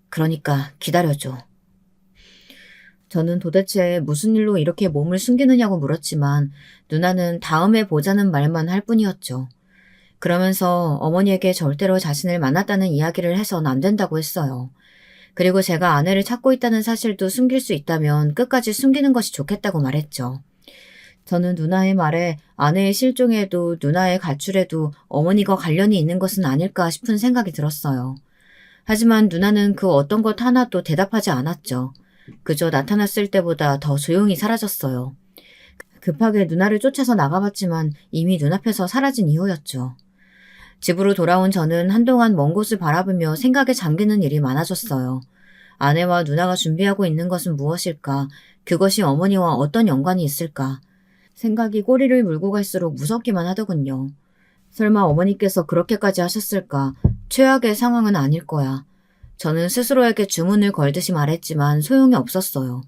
그러니까 기다려줘. 저는 도대체 무슨 일로 이렇게 몸을 숨기느냐고 물었지만 누나는 다음에 보자는 말만 할 뿐이었죠. 그러면서 어머니에게 절대로 자신을 만났다는 이야기를 해선 안 된다고 했어요. 그리고 제가 아내를 찾고 있다는 사실도 숨길 수 있다면 끝까지 숨기는 것이 좋겠다고 말했죠. 저는 누나의 말에 아내의 실종에도 누나의 가출에도 어머니가 관련이 있는 것은 아닐까 싶은 생각이 들었어요. 하지만 누나는 그 어떤 것 하나도 대답하지 않았죠. 그저 나타났을 때보다 더 조용히 사라졌어요. 급하게 누나를 쫓아서 나가봤지만 이미 눈앞에서 사라진 이후였죠. 집으로 돌아온 저는 한동안 먼 곳을 바라보며 생각에 잠기는 일이 많아졌어요. 아내와 누나가 준비하고 있는 것은 무엇일까? 그것이 어머니와 어떤 연관이 있을까? 생각이 꼬리를 물고 갈수록 무섭기만 하더군요. 설마 어머니께서 그렇게까지 하셨을까? 최악의 상황은 아닐 거야. 저는 스스로에게 주문을 걸듯이 말했지만 소용이 없었어요.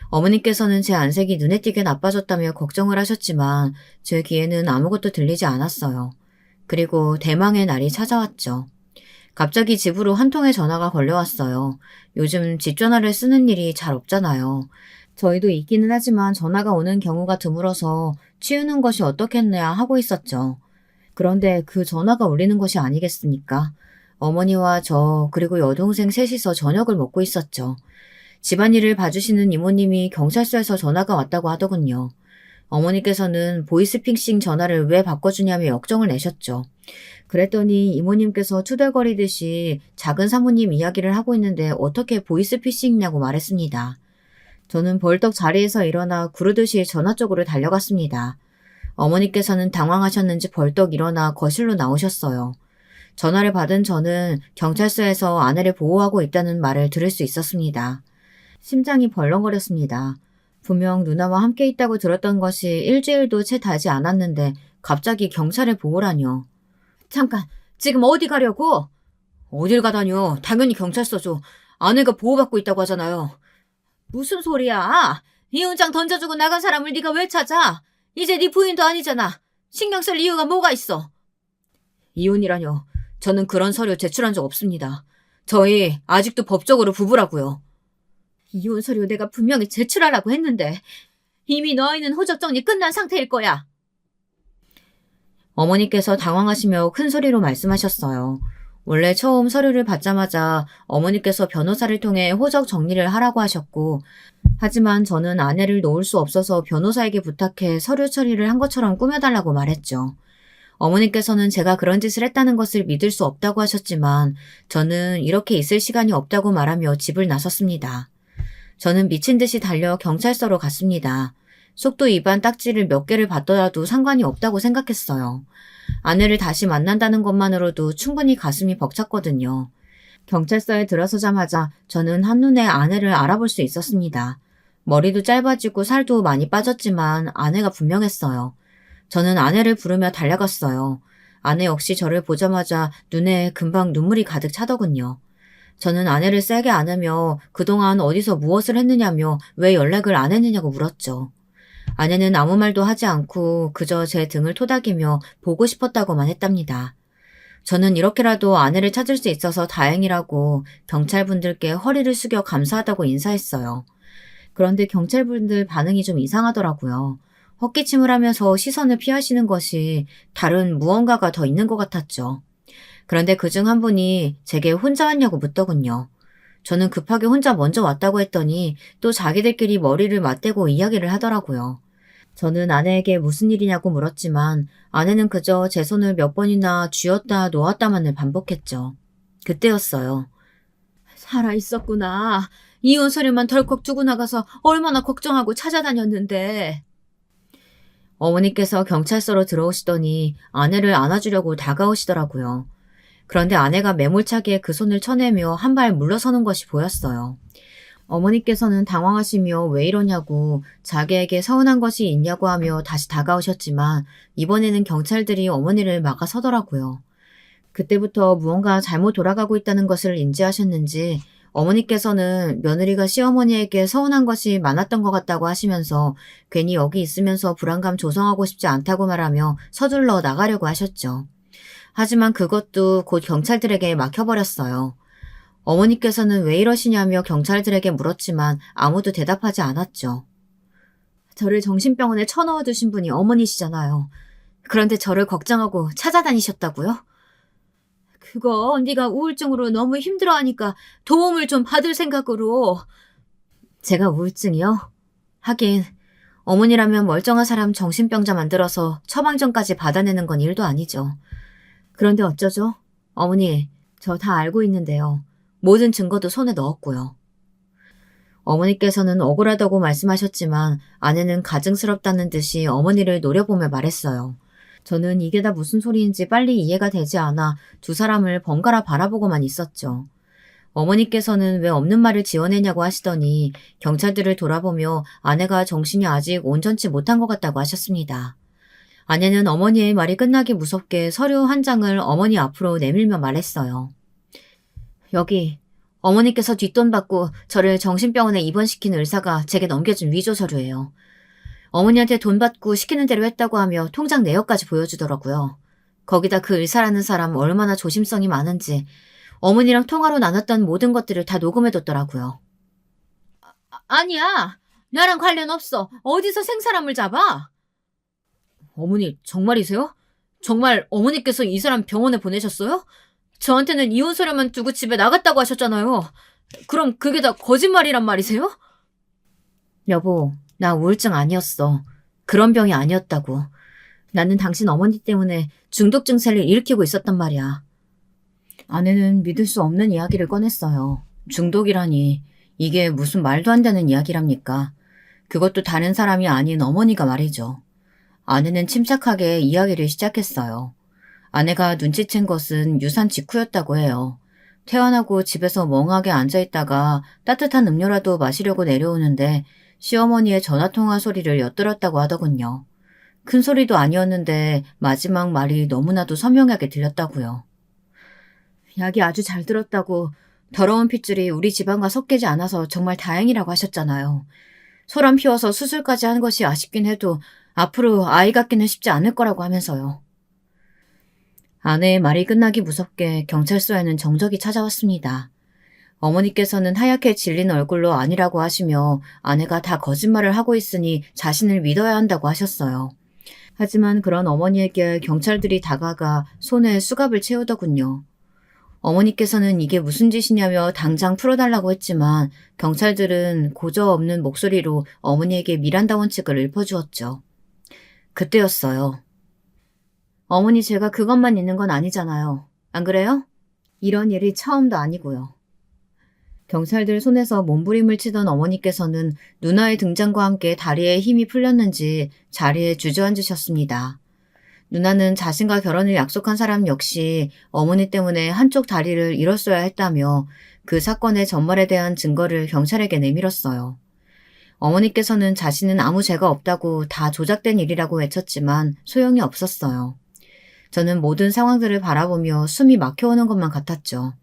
어머니께서는 제 안색이 눈에 띄게 나빠졌다며 걱정을 하셨지만 제 귀에는 아무것도 들리지 않았어요. 그리고 대망의 날이 찾아왔죠. 갑자기 집으로 한 통의 전화가 걸려왔어요. 요즘 집 전화를 쓰는 일이 잘 없잖아요. 저희도 있기는 하지만 전화가 오는 경우가 드물어서 치우는 것이 어떻겠냐 하고 있었죠. 그런데 그 전화가 울리는 것이 아니겠습니까? 어머니와 저 그리고 여동생 셋이서 저녁을 먹고 있었죠. 집안일을 봐주시는 이모님이 경찰서에서 전화가 왔다고 하더군요. 어머니께서는 보이스피싱 전화를 왜 바꿔주냐며 역정을 내셨죠. 그랬더니 이모님께서 투덜거리듯이 작은 사모님 이야기를 하고 있는데 어떻게 보이스피싱이냐고 말했습니다. 저는 벌떡 자리에서 일어나 구르듯이 전화 쪽으로 달려갔습니다. 어머니께서는 당황하셨는지 벌떡 일어나 거실로 나오셨어요. 전화를 받은 저는 경찰서에서 아내를 보호하고 있다는 말을 들을 수 있었습니다. 심장이 벌렁거렸습니다. 분명 누나와 함께 있다고 들었던 것이 일주일도 채 되지 않았는데 갑자기 경찰에 보호라뇨. 잠깐, 지금 어디 가려고? 어딜 가다뇨. 당연히 경찰서죠. 아내가 보호받고 있다고 하잖아요. 무슨 소리야? 이혼장 던져주고 나간 사람을 네가 왜 찾아? 이제 네 부인도 아니잖아. 신경 쓸 이유가 뭐가 있어? 이혼이라뇨. 저는 그런 서류 제출한 적 없습니다. 저희 아직도 법적으로 부부라고요. 이혼 서류 내가 분명히 제출하라고 했는데 이미 너희는 호적 정리 끝난 상태일 거야. 어머니께서 당황하시며 큰 소리로 말씀하셨어요. 원래 처음 서류를 받자마자 어머니께서 변호사를 통해 호적 정리를 하라고 하셨고, 하지만 저는 아내를 놓을 수 없어서 변호사에게 부탁해 서류 처리를 한 것처럼 꾸며달라고 말했죠. 어머니께서는 제가 그런 짓을 했다는 것을 믿을 수 없다고 하셨지만 저는 이렇게 있을 시간이 없다고 말하며 집을 나섰습니다. 저는 미친 듯이 달려 경찰서로 갔습니다. 속도 위반 딱지를 몇 개를 받더라도 상관이 없다고 생각했어요. 아내를 다시 만난다는 것만으로도 충분히 가슴이 벅찼거든요. 경찰서에 들어서자마자 저는 한눈에 아내를 알아볼 수 있었습니다. 머리도 짧아지고 살도 많이 빠졌지만 아내가 분명했어요. 저는 아내를 부르며 달려갔어요. 아내 역시 저를 보자마자 눈에 금방 눈물이 가득 차더군요. 저는 아내를 세게 안으며 그동안 어디서 무엇을 했느냐며 왜 연락을 안 했느냐고 물었죠. 아내는 아무 말도 하지 않고 그저 제 등을 토닥이며 보고 싶었다고만 했답니다. 저는 이렇게라도 아내를 찾을 수 있어서 다행이라고 경찰분들께 허리를 숙여 감사하다고 인사했어요. 그런데 경찰분들 반응이 좀 이상하더라고요. 헛기침을 하면서 시선을 피하시는 것이 다른 무언가가 더 있는 것 같았죠. 그런데 그중 한 분이 제게 혼자 왔냐고 묻더군요. 저는 급하게 혼자 먼저 왔다고 했더니 또 자기들끼리 머리를 맞대고 이야기를 하더라고요. 저는 아내에게 무슨 일이냐고 물었지만 아내는 그저 제 손을 몇 번이나 쥐었다 놓았다만을 반복했죠. 그때였어요. 살아있었구나. 이혼 서류만 덜컥 두고 나가서 얼마나 걱정하고 찾아다녔는데. 어머니께서 경찰서로 들어오시더니 아내를 안아주려고 다가오시더라고요. 그런데 아내가 매몰차게 그 손을 쳐내며 한 발 물러서는 것이 보였어요. 어머니께서는 당황하시며 왜 이러냐고 자기에게 서운한 것이 있냐고 하며 다시 다가오셨지만 이번에는 경찰들이 어머니를 막아서더라고요. 그때부터 무언가 잘못 돌아가고 있다는 것을 인지하셨는지 어머니께서는 며느리가 시어머니에게 서운한 것이 많았던 것 같다고 하시면서 괜히 여기 있으면서 불안감 조성하고 싶지 않다고 말하며 서둘러 나가려고 하셨죠. 하지만 그것도 곧 경찰들에게 막혀버렸어요. 어머니께서는 왜 이러시냐며 경찰들에게 물었지만 아무도 대답하지 않았죠. 저를 정신병원에 쳐넣어 두신 분이 어머니시잖아요. 그런데 저를 걱정하고 찾아다니셨다고요? 그거 네가 우울증으로 너무 힘들어하니까 도움을 좀 받을 생각으로. 제가 우울증이요? 하긴 어머니라면 멀쩡한 사람 정신병자 만들어서 처방전까지 받아내는 건 일도 아니죠. 그런데 어쩌죠? 어머니, 저 다 알고 있는데요. 모든 증거도 손에 넣었고요. 어머니께서는 억울하다고 말씀하셨지만 아내는 가증스럽다는 듯이 어머니를 노려보며 말했어요. 저는 이게 다 무슨 소리인지 빨리 이해가 되지 않아 두 사람을 번갈아 바라보고만 있었죠. 어머니께서는 왜 없는 말을 지어내냐고 하시더니 경찰들을 돌아보며 아내가 정신이 아직 온전치 못한 것 같다고 하셨습니다. 아내는 어머니의 말이 끝나기 무섭게 서류 한 장을 어머니 앞으로 내밀며 말했어요. 여기 어머니께서 뒷돈 받고 저를 정신병원에 입원시킨 의사가 제게 넘겨준 위조 서류예요. 어머니한테 돈 받고 시키는 대로 했다고 하며 통장 내역까지 보여주더라고요. 거기다 그 의사라는 사람 얼마나 조심성이 많은지 어머니랑 통화로 나눴던 모든 것들을 다 녹음해뒀더라고요. 아니야. 나랑 관련 없어. 어디서 생사람을 잡아? 어머니 정말이세요? 정말 어머니께서 이 사람 병원에 보내셨어요? 저한테는 이혼 서류만 두고 집에 나갔다고 하셨잖아요. 그럼 그게 다 거짓말이란 말이세요? 여보, 나 우울증 아니었어. 그런 병이 아니었다고. 나는 당신 어머니 때문에 중독 증세를 일으키고 있었단 말이야. 아내는 믿을 수 없는 이야기를 꺼냈어요. 중독이라니. 이게 무슨 말도 안 되는 이야기랍니까? 그것도 다른 사람이 아닌 어머니가 말이죠. 아내는 침착하게 이야기를 시작했어요. 아내가 눈치챈 것은 유산 직후였다고 해요. 퇴원하고 집에서 멍하게 앉아있다가 따뜻한 음료라도 마시려고 내려오는데 시어머니의 전화통화 소리를 엿들었다고 하더군요. 큰 소리도 아니었는데 마지막 말이 너무나도 선명하게 들렸다고요. 약이 아주 잘 들었다고 더러운 핏줄이 우리 집안과 섞이지 않아서 정말 다행이라고 하셨잖아요. 소란 피워서 수술까지 한 것이 아쉽긴 해도 앞으로 아이 갖기는 쉽지 않을 거라고 하면서요. 아내의 말이 끝나기 무섭게 경찰서에는 정적이 찾아왔습니다. 어머니께서는 하얗게 질린 얼굴로 아니라고 하시며 아내가 다 거짓말을 하고 있으니 자신을 믿어야 한다고 하셨어요. 하지만 그런 어머니에게 경찰들이 다가가 손에 수갑을 채우더군요. 어머니께서는 이게 무슨 짓이냐며 당장 풀어달라고 했지만 경찰들은 고저 없는 목소리로 어머니에게 미란다 원칙을 읊어주었죠. 그때였어요. 어머니 제가 그것만 있는 건 아니잖아요. 안 그래요? 이런 일이 처음도 아니고요. 경찰들 손에서 몸부림을 치던 어머니께서는 누나의 등장과 함께 다리에 힘이 풀렸는지 자리에 주저앉으셨습니다. 누나는 자신과 결혼을 약속한 사람 역시 어머니 때문에 한쪽 다리를 잃었어야 했다며 그 사건의 전말에 대한 증거를 경찰에게 내밀었어요. 어머니께서는 자신은 아무 죄가 없다고 다 조작된 일이라고 외쳤지만 소용이 없었어요. 저는 모든 상황들을 바라보며 숨이 막혀오는 것만 같았죠.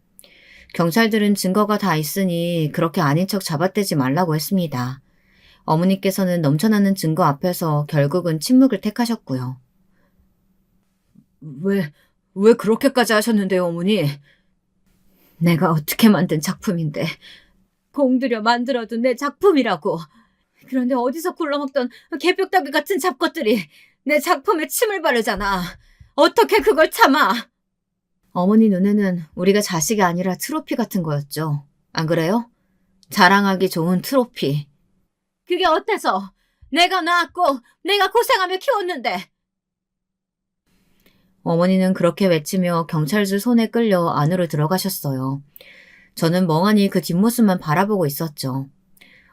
경찰들은 증거가 다 있으니 그렇게 아닌 척 잡아떼지 말라고 했습니다. 어머니께서는 넘쳐나는 증거 앞에서 결국은 침묵을 택하셨고요. 왜 그렇게까지 하셨는데요, 어머니? 내가 어떻게 만든 작품인데. 공들여 만들어둔 내 작품이라고. 그런데 어디서 굴러먹던 개벽다귀 같은 잡것들이 내 작품에 침을 바르잖아. 어떻게 그걸 참아? 어머니 눈에는 우리가 자식이 아니라 트로피 같은 거였죠. 안 그래요? 자랑하기 좋은 트로피. 그게 어때서? 내가 낳았고 내가 고생하며 키웠는데. 어머니는 그렇게 외치며 경찰들 손에 끌려 안으로 들어가셨어요. 저는 멍하니 그 뒷모습만 바라보고 있었죠.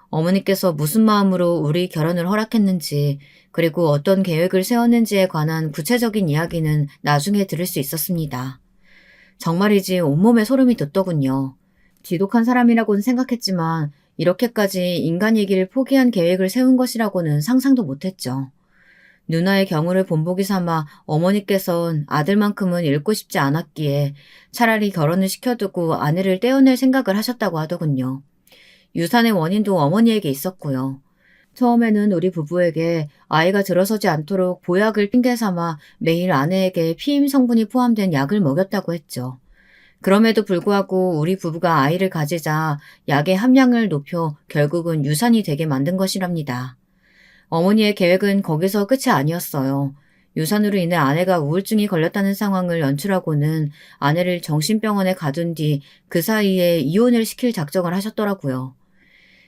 어머니께서 무슨 마음으로 우리 결혼을 허락했는지 그리고 어떤 계획을 세웠는지에 관한 구체적인 이야기는 나중에 들을 수 있었습니다. 정말이지 온몸에 소름이 돋더군요. 지독한 사람이라고는 생각했지만 이렇게까지 인간이길 포기한 계획을 세운 것이라고는 상상도 못했죠. 누나의 경우를 본보기 삼아 어머니께선 아들만큼은 잃고 싶지 않았기에 차라리 결혼을 시켜두고 아내를 떼어낼 생각을 하셨다고 하더군요. 유산의 원인도 어머니에게 있었고요. 처음에는 우리 부부에게 아이가 들어서지 않도록 보약을 핑계 삼아 매일 아내에게 피임 성분이 포함된 약을 먹였다고 했죠. 그럼에도 불구하고 우리 부부가 아이를 가지자 약의 함량을 높여 결국은 유산이 되게 만든 것이랍니다. 어머니의 계획은 거기서 끝이 아니었어요. 유산으로 인해 아내가 우울증이 걸렸다는 상황을 연출하고는 아내를 정신병원에 가둔 뒤 그 사이에 이혼을 시킬 작정을 하셨더라고요.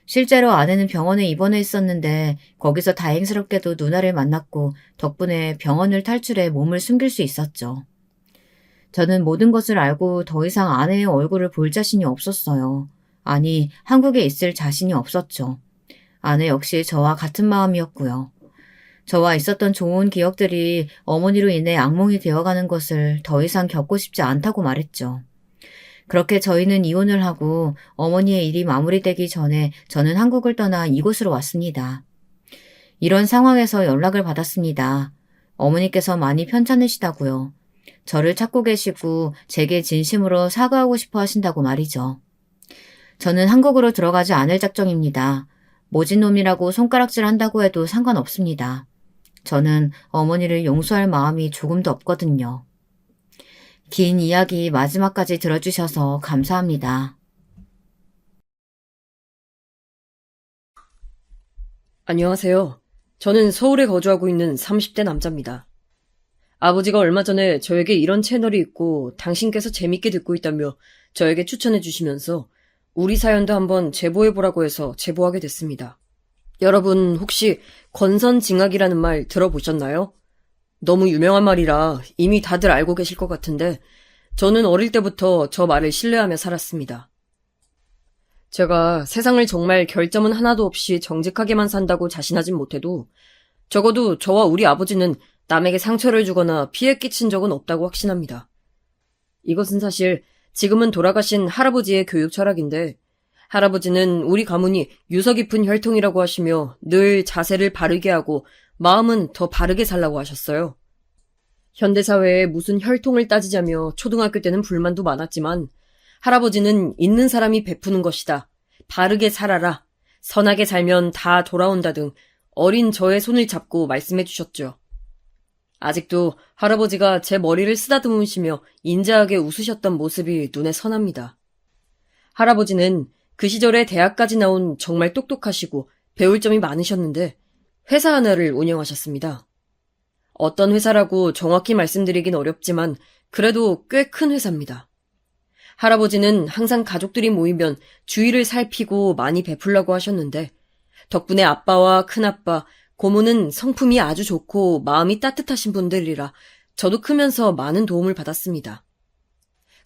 실제로 아내는 병원에 입원해 있었는데 거기서 다행스럽게도 누나를 만났고 덕분에 병원을 탈출해 몸을 숨길 수 있었죠. 저는 모든 것을 알고 더 이상 아내의 얼굴을 볼 자신이 없었어요. 아니, 한국에 있을 자신이 없었죠. 아내 역시 저와 같은 마음이었고요. 저와 있었던 좋은 기억들이 어머니로 인해 악몽이 되어가는 것을 더 이상 겪고 싶지 않다고 말했죠. 그렇게 저희는 이혼을 하고 어머니의 일이 마무리되기 전에 저는 한국을 떠나 이곳으로 왔습니다. 이런 상황에서 연락을 받았습니다. 어머니께서 많이 편찮으시다고요. 저를 찾고 계시고 제게 진심으로 사과하고 싶어 하신다고 말이죠. 저는 한국으로 들어가지 않을 작정입니다. 모진놈이라고 손가락질 한다고 해도 상관없습니다. 저는 어머니를 용서할 마음이 조금도 없거든요. 긴 이야기 마지막까지 들어주셔서 감사합니다. 안녕하세요. 저는 서울에 거주하고 있는 30대 남자입니다. 아버지가 얼마 전에 저에게 이런 채널이 있고 당신께서 재밌게 듣고 있다며 저에게 추천해 주시면서 우리 사연도 한번 제보해보라고 해서 제보하게 됐습니다. 여러분 혹시 권선징악이라는 말 들어보셨나요? 너무 유명한 말이라 이미 다들 알고 계실 것 같은데 저는 어릴 때부터 저 말을 신뢰하며 살았습니다. 제가 세상을 정말 결점은 하나도 없이 정직하게만 산다고 자신하진 못해도 적어도 저와 우리 아버지는 남에게 상처를 주거나 피해 끼친 적은 없다고 확신합니다. 이것은 사실 지금은 돌아가신 할아버지의 교육 철학인데 할아버지는 우리 가문이 유서 깊은 혈통이라고 하시며 늘 자세를 바르게 하고 마음은 더 바르게 살라고 하셨어요. 현대사회에 무슨 혈통을 따지자며 초등학교 때는 불만도 많았지만 할아버지는 있는 사람이 베푸는 것이다. 바르게 살아라. 선하게 살면 다 돌아온다 등 어린 저의 손을 잡고 말씀해 주셨죠. 아직도 할아버지가 제 머리를 쓰다듬으시며 인자하게 웃으셨던 모습이 눈에 선합니다. 할아버지는 그 시절에 대학까지 나온 정말 똑똑하시고 배울 점이 많으셨는데 회사 하나를 운영하셨습니다. 어떤 회사라고 정확히 말씀드리긴 어렵지만 그래도 꽤 큰 회사입니다. 할아버지는 항상 가족들이 모이면 주위를 살피고 많이 베풀라고 하셨는데 덕분에 아빠와 큰아빠, 고모는 성품이 아주 좋고 마음이 따뜻하신 분들이라 저도 크면서 많은 도움을 받았습니다.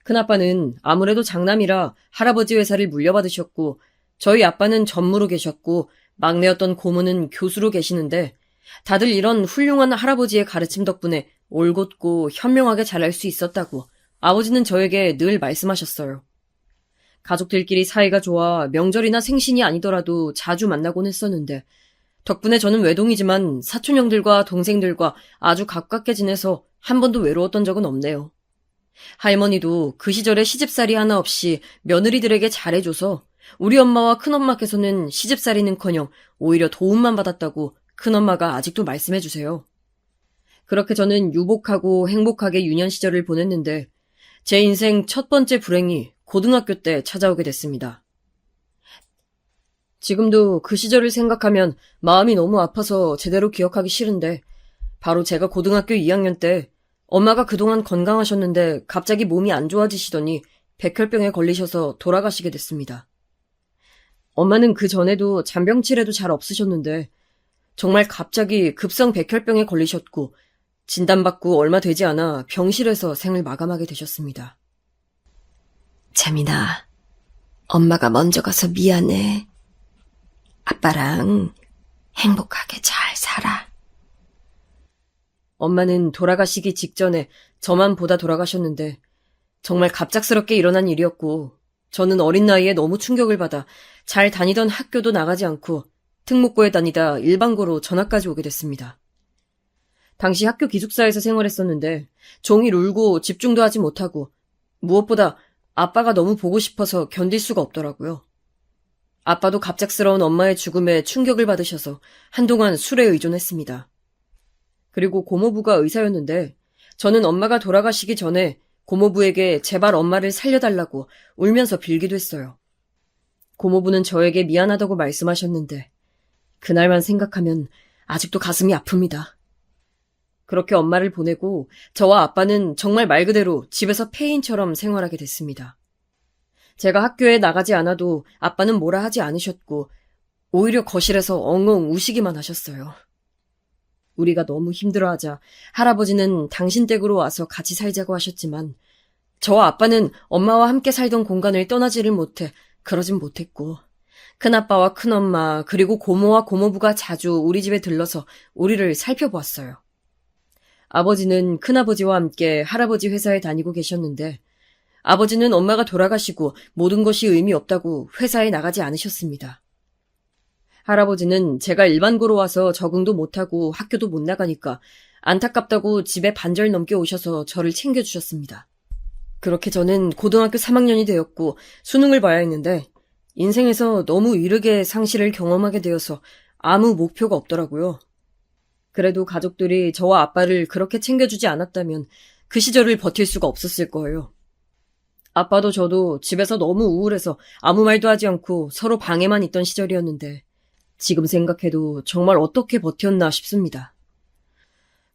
큰아빠는 아무래도 장남이라 할아버지 회사를 물려받으셨고 저희 아빠는 전무로 계셨고 막내였던 고모는 교수로 계시는데 다들 이런 훌륭한 할아버지의 가르침 덕분에 올곧고 현명하게 자랄 수 있었다고 아버지는 저에게 늘 말씀하셨어요. 가족들끼리 사이가 좋아 명절이나 생신이 아니더라도 자주 만나곤 했었는데 덕분에 저는 외동이지만 사촌형들과 동생들과 아주 가깝게 지내서 한 번도 외로웠던 적은 없네요. 할머니도 그 시절에 시집살이 하나 없이 며느리들에게 잘해줘서 우리 엄마와 큰엄마께서는 시집살이는커녕 오히려 도움만 받았다고 큰엄마가 아직도 말씀해주세요. 그렇게 저는 유복하고 행복하게 유년 시절을 보냈는데 제 인생 첫 번째 불행이 고등학교 때 찾아오게 됐습니다. 지금도 그 시절을 생각하면 마음이 너무 아파서 제대로 기억하기 싫은데 바로 제가 고등학교 2학년 때 엄마가 그동안 건강하셨는데 갑자기 몸이 안 좋아지시더니 백혈병에 걸리셔서 돌아가시게 됐습니다. 엄마는 그 전에도 잔병치레도 잘 없으셨는데 정말 갑자기 급성 백혈병에 걸리셨고 진단받고 얼마 되지 않아 병실에서 생을 마감하게 되셨습니다. 재민아, 엄마가 먼저 가서 미안해. 아빠랑 행복하게 잘 살아. 엄마는 돌아가시기 직전에 저만 보다 돌아가셨는데 정말 갑작스럽게 일어난 일이었고 저는 어린 나이에 너무 충격을 받아 잘 다니던 학교도 나가지 않고 특목고에 다니다 일반고로 전학까지 오게 됐습니다. 당시 학교 기숙사에서 생활했었는데 종일 울고 집중도 하지 못하고 무엇보다 아빠가 너무 보고 싶어서 견딜 수가 없더라고요. 아빠도 갑작스러운 엄마의 죽음에 충격을 받으셔서 한동안 술에 의존했습니다. 그리고 고모부가 의사였는데 저는 엄마가 돌아가시기 전에 고모부에게 제발 엄마를 살려달라고 울면서 빌기도 했어요. 고모부는 저에게 미안하다고 말씀하셨는데 그날만 생각하면 아직도 가슴이 아픕니다. 그렇게 엄마를 보내고 저와 아빠는 정말 말 그대로 집에서 폐인처럼 생활하게 됐습니다. 제가 학교에 나가지 않아도 아빠는 뭐라 하지 않으셨고 오히려 거실에서 엉엉 우시기만 하셨어요. 우리가 너무 힘들어하자 할아버지는 당신 댁으로 와서 같이 살자고 하셨지만 저와 아빠는 엄마와 함께 살던 공간을 떠나지를 못해 그러진 못했고 큰아빠와 큰엄마 그리고 고모와 고모부가 자주 우리 집에 들러서 우리를 살펴보았어요. 아버지는 큰아버지와 함께 할아버지 회사에 다니고 계셨는데 아버지는 엄마가 돌아가시고 모든 것이 의미 없다고 회사에 나가지 않으셨습니다. 할아버지는 제가 일반고로 와서 적응도 못하고 학교도 못 나가니까 안타깝다고 집에 반절 넘게 오셔서 저를 챙겨주셨습니다. 그렇게 저는 고등학교 3학년이 되었고 수능을 봐야 했는데 인생에서 너무 이르게 상실을 경험하게 되어서 아무 목표가 없더라고요. 그래도 가족들이 저와 아빠를 그렇게 챙겨주지 않았다면 그 시절을 버틸 수가 없었을 거예요. 아빠도 저도 집에서 너무 우울해서 아무 말도 하지 않고 서로 방에만 있던 시절이었는데 지금 생각해도 정말 어떻게 버텼나 싶습니다.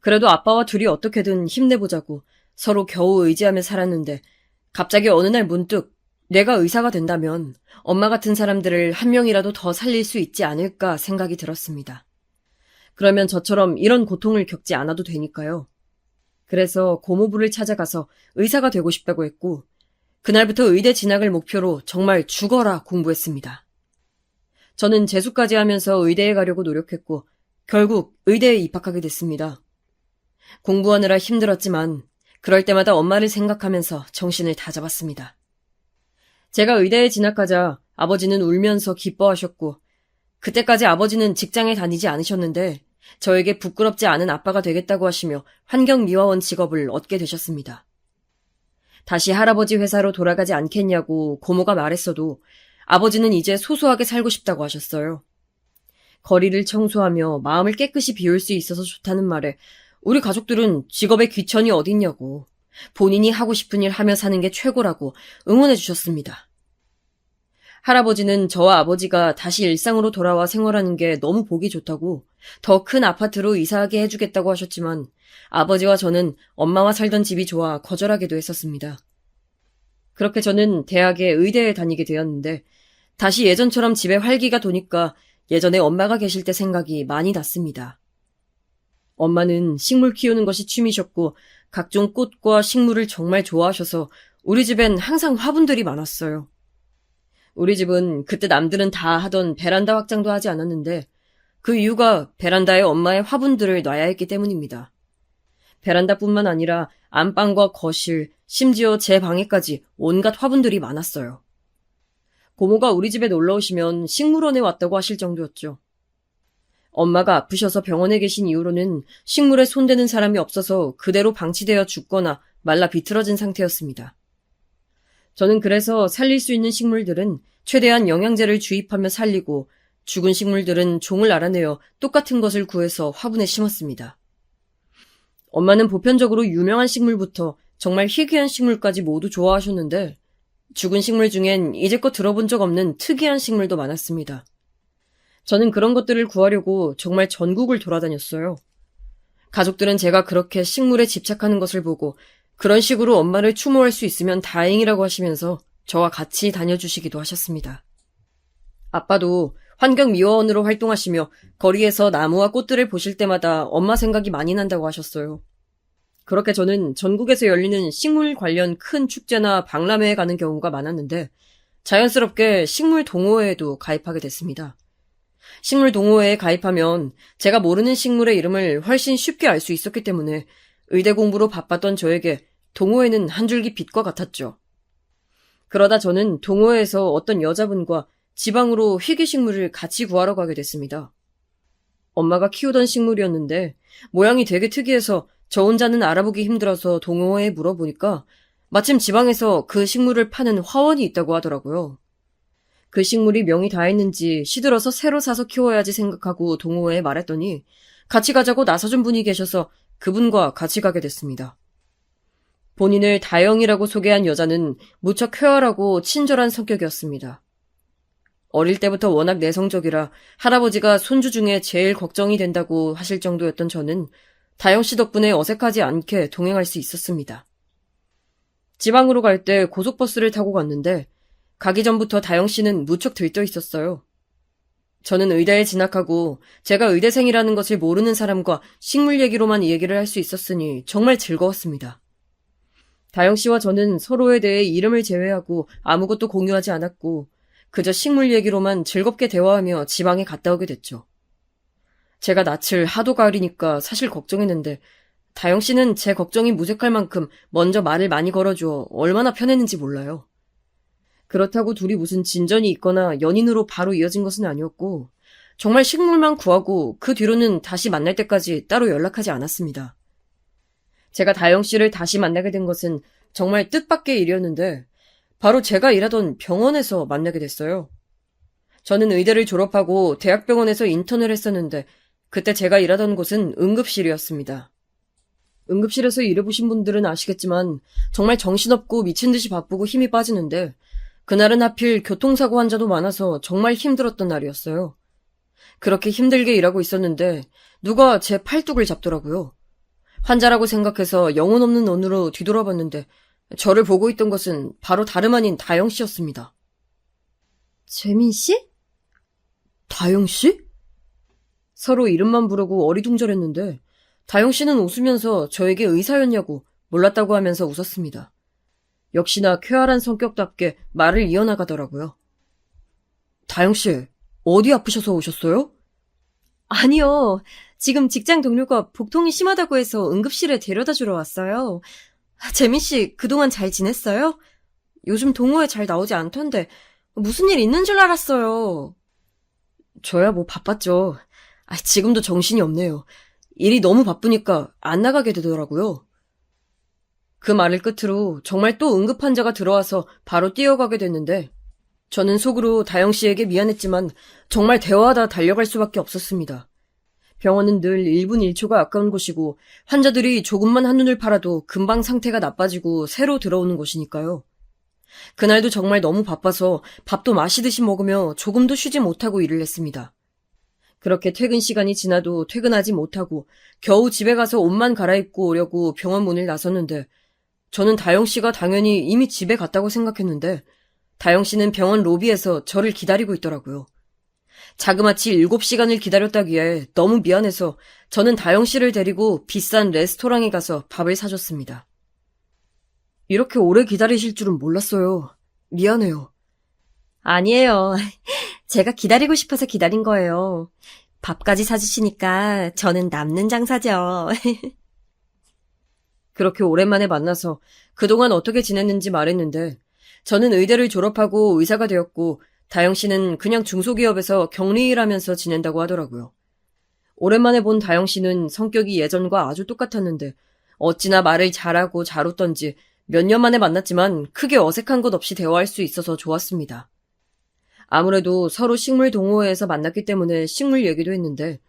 그래도 아빠와 둘이 어떻게든 힘내보자고 서로 겨우 의지하며 살았는데 갑자기 어느 날 문득 내가 의사가 된다면 엄마 같은 사람들을 한 명이라도 더 살릴 수 있지 않을까 생각이 들었습니다. 그러면 저처럼 이런 고통을 겪지 않아도 되니까요. 그래서 고모부를 찾아가서 의사가 되고 싶다고 했고 그날부터 의대 진학을 목표로 정말 죽어라 공부했습니다. 저는 재수까지 하면서 의대에 가려고 노력했고 결국 의대에 입학하게 됐습니다. 공부하느라 힘들었지만 그럴 때마다 엄마를 생각하면서 정신을 다잡았습니다. 제가 의대에 진학하자 아버지는 울면서 기뻐하셨고 그때까지 아버지는 직장에 다니지 않으셨는데 저에게 부끄럽지 않은 아빠가 되겠다고 하시며 환경미화원 직업을 얻게 되셨습니다. 다시 할아버지 회사로 돌아가지 않겠냐고 고모가 말했어도 아버지는 이제 소소하게 살고 싶다고 하셨어요. 거리를 청소하며 마음을 깨끗이 비울 수 있어서 좋다는 말에 우리 가족들은 직업에 귀천이 어딨냐고 본인이 하고 싶은 일 하며 사는 게 최고라고 응원해 주셨습니다. 할아버지는 저와 아버지가 다시 일상으로 돌아와 생활하는 게 너무 보기 좋다고 더 큰 아파트로 이사하게 해주겠다고 하셨지만 아버지와 저는 엄마와 살던 집이 좋아 거절하기도 했었습니다. 그렇게 저는 대학에 의대에 다니게 되었는데 다시 예전처럼 집에 활기가 도니까 예전에 엄마가 계실 때 생각이 많이 났습니다. 엄마는 식물 키우는 것이 취미셨고 각종 꽃과 식물을 정말 좋아하셔서 우리 집엔 항상 화분들이 많았어요. 우리 집은 그때 남들은 다 하던 베란다 확장도 하지 않았는데 그 이유가 베란다에 엄마의 화분들을 놔야 했기 때문입니다. 베란다뿐만 아니라 안방과 거실, 심지어 제 방에까지 온갖 화분들이 많았어요. 고모가 우리 집에 놀러 오시면 식물원에 왔다고 하실 정도였죠. 엄마가 아프셔서 병원에 계신 이후로는 식물에 손대는 사람이 없어서 그대로 방치되어 죽거나 말라 비틀어진 상태였습니다. 저는 그래서 살릴 수 있는 식물들은 최대한 영양제를 주입하며 살리고 죽은 식물들은 종을 알아내어 똑같은 것을 구해서 화분에 심었습니다. 엄마는 보편적으로 유명한 식물부터 정말 희귀한 식물까지 모두 좋아하셨는데 죽은 식물 중엔 이제껏 들어본 적 없는 특이한 식물도 많았습니다. 저는 그런 것들을 구하려고 정말 전국을 돌아다녔어요. 가족들은 제가 그렇게 식물에 집착하는 것을 보고 그런 식으로 엄마를 추모할 수 있으면 다행이라고 하시면서 저와 같이 다녀주시기도 하셨습니다. 아빠도 환경미화원으로 활동하시며 거리에서 나무와 꽃들을 보실 때마다 엄마 생각이 많이 난다고 하셨어요. 그렇게 저는 전국에서 열리는 식물 관련 큰 축제나 박람회에 가는 경우가 많았는데 자연스럽게 식물 동호회에도 가입하게 됐습니다. 식물 동호회에 가입하면 제가 모르는 식물의 이름을 훨씬 쉽게 알 수 있었기 때문에 의대 공부로 바빴던 저에게 동호회는 한 줄기 빛과 같았죠. 그러다 저는 동호회에서 어떤 여자분과 지방으로 희귀식물을 같이 구하러 가게 됐습니다. 엄마가 키우던 식물이었는데 모양이 되게 특이해서 저 혼자는 알아보기 힘들어서 동호회에 물어보니까 마침 지방에서 그 식물을 파는 화원이 있다고 하더라고요. 그 식물이 명이 닿았는지 시들어서 새로 사서 키워야지 생각하고 동호회에 말했더니 같이 가자고 나서준 분이 계셔서 그분과 같이 가게 됐습니다. 본인을 다영이라고 소개한 여자는 무척 쾌활하고 친절한 성격이었습니다. 어릴 때부터 워낙 내성적이라 할아버지가 손주 중에 제일 걱정이 된다고 하실 정도였던 저는 다영 씨 덕분에 어색하지 않게 동행할 수 있었습니다. 지방으로 갈 때 고속버스를 타고 갔는데 가기 전부터 다영 씨는 무척 들떠 있었어요. 저는 의대에 진학하고 제가 의대생이라는 것을 모르는 사람과 식물 얘기로만 얘기를 할 수 있었으니 정말 즐거웠습니다. 다영 씨와 저는 서로에 대해 이름을 제외하고 아무것도 공유하지 않았고 그저 식물 얘기로만 즐겁게 대화하며 지방에 갔다 오게 됐죠. 제가 낯을 하도 가리니까 사실 걱정했는데 다영 씨는 제 걱정이 무색할 만큼 먼저 말을 많이 걸어줘 얼마나 편했는지 몰라요. 그렇다고 둘이 무슨 진전이 있거나 연인으로 바로 이어진 것은 아니었고 정말 식물만 구하고 그 뒤로는 다시 만날 때까지 따로 연락하지 않았습니다. 제가 다영 씨를 다시 만나게 된 것은 정말 뜻밖의 일이었는데 바로 제가 일하던 병원에서 만나게 됐어요. 저는 의대를 졸업하고 대학병원에서 인턴을 했었는데 그때 제가 일하던 곳은 응급실이었습니다. 응급실에서 일해보신 분들은 아시겠지만 정말 정신없고 미친 듯이 바쁘고 힘이 빠지는데 그날은 하필 교통사고 환자도 많아서 정말 힘들었던 날이었어요. 그렇게 힘들게 일하고 있었는데 누가 제 팔뚝을 잡더라고요. 환자라고 생각해서 영혼 없는 눈으로 뒤돌아봤는데 저를 보고 있던 것은 바로 다름 아닌 다영 씨였습니다. 재민 씨? 다영 씨? 서로 이름만 부르고 어리둥절했는데 다영 씨는 웃으면서 저에게 의사였냐고 몰랐다고 하면서 웃었습니다. 역시나 쾌활한 성격답게 말을 이어나가더라고요. 다영 씨, 어디 아프셔서 오셨어요? 아니요. 지금 직장 동료가 복통이 심하다고 해서 응급실에 데려다 주러 왔어요. 재민 씨, 그동안 잘 지냈어요? 요즘 동호회 잘 나오지 않던데 무슨 일 있는 줄 알았어요. 저야 뭐 바빴죠. 지금도 정신이 없네요. 일이 너무 바쁘니까 안 나가게 되더라고요. 그 말을 끝으로 정말 또 응급환자가 들어와서 바로 뛰어가게 됐는데 저는 속으로 다영 씨에게 미안했지만 정말 대화하다 달려갈 수밖에 없었습니다. 병원은 늘 1분 1초가 아까운 곳이고 환자들이 조금만 한눈을 팔아도 금방 상태가 나빠지고 새로 들어오는 곳이니까요. 그날도 정말 너무 바빠서 밥도 마시듯이 먹으며 조금도 쉬지 못하고 일을 했습니다. 그렇게 퇴근 시간이 지나도 퇴근하지 못하고 겨우 집에 가서 옷만 갈아입고 오려고 병원 문을 나섰는데 저는 다영 씨가 당연히 이미 집에 갔다고 생각했는데 다영 씨는 병원 로비에서 저를 기다리고 있더라고요. 자그마치 7시간을 기다렸다기에 너무 미안해서 저는 다영 씨를 데리고 비싼 레스토랑에 가서 밥을 사줬습니다. 이렇게 오래 기다리실 줄은 몰랐어요. 미안해요. 아니에요. 제가 기다리고 싶어서 기다린 거예요. 밥까지 사주시니까 저는 남는 장사죠. 그렇게 오랜만에 만나서 그동안 어떻게 지냈는지 말했는데 저는 의대를 졸업하고 의사가 되었고 다영 씨는 그냥 중소기업에서 격리일하면서 지낸다고 하더라고요. 오랜만에 본 다영 씨는 성격이 예전과 아주 똑같았는데 어찌나 말을 잘하고 잘 웃던지 몇 년 만에 만났지만 크게 어색한 것 없이 대화할 수 있어서 좋았습니다. 아무래도 서로 식물 동호회에서 만났기 때문에 식물 얘기도 했는데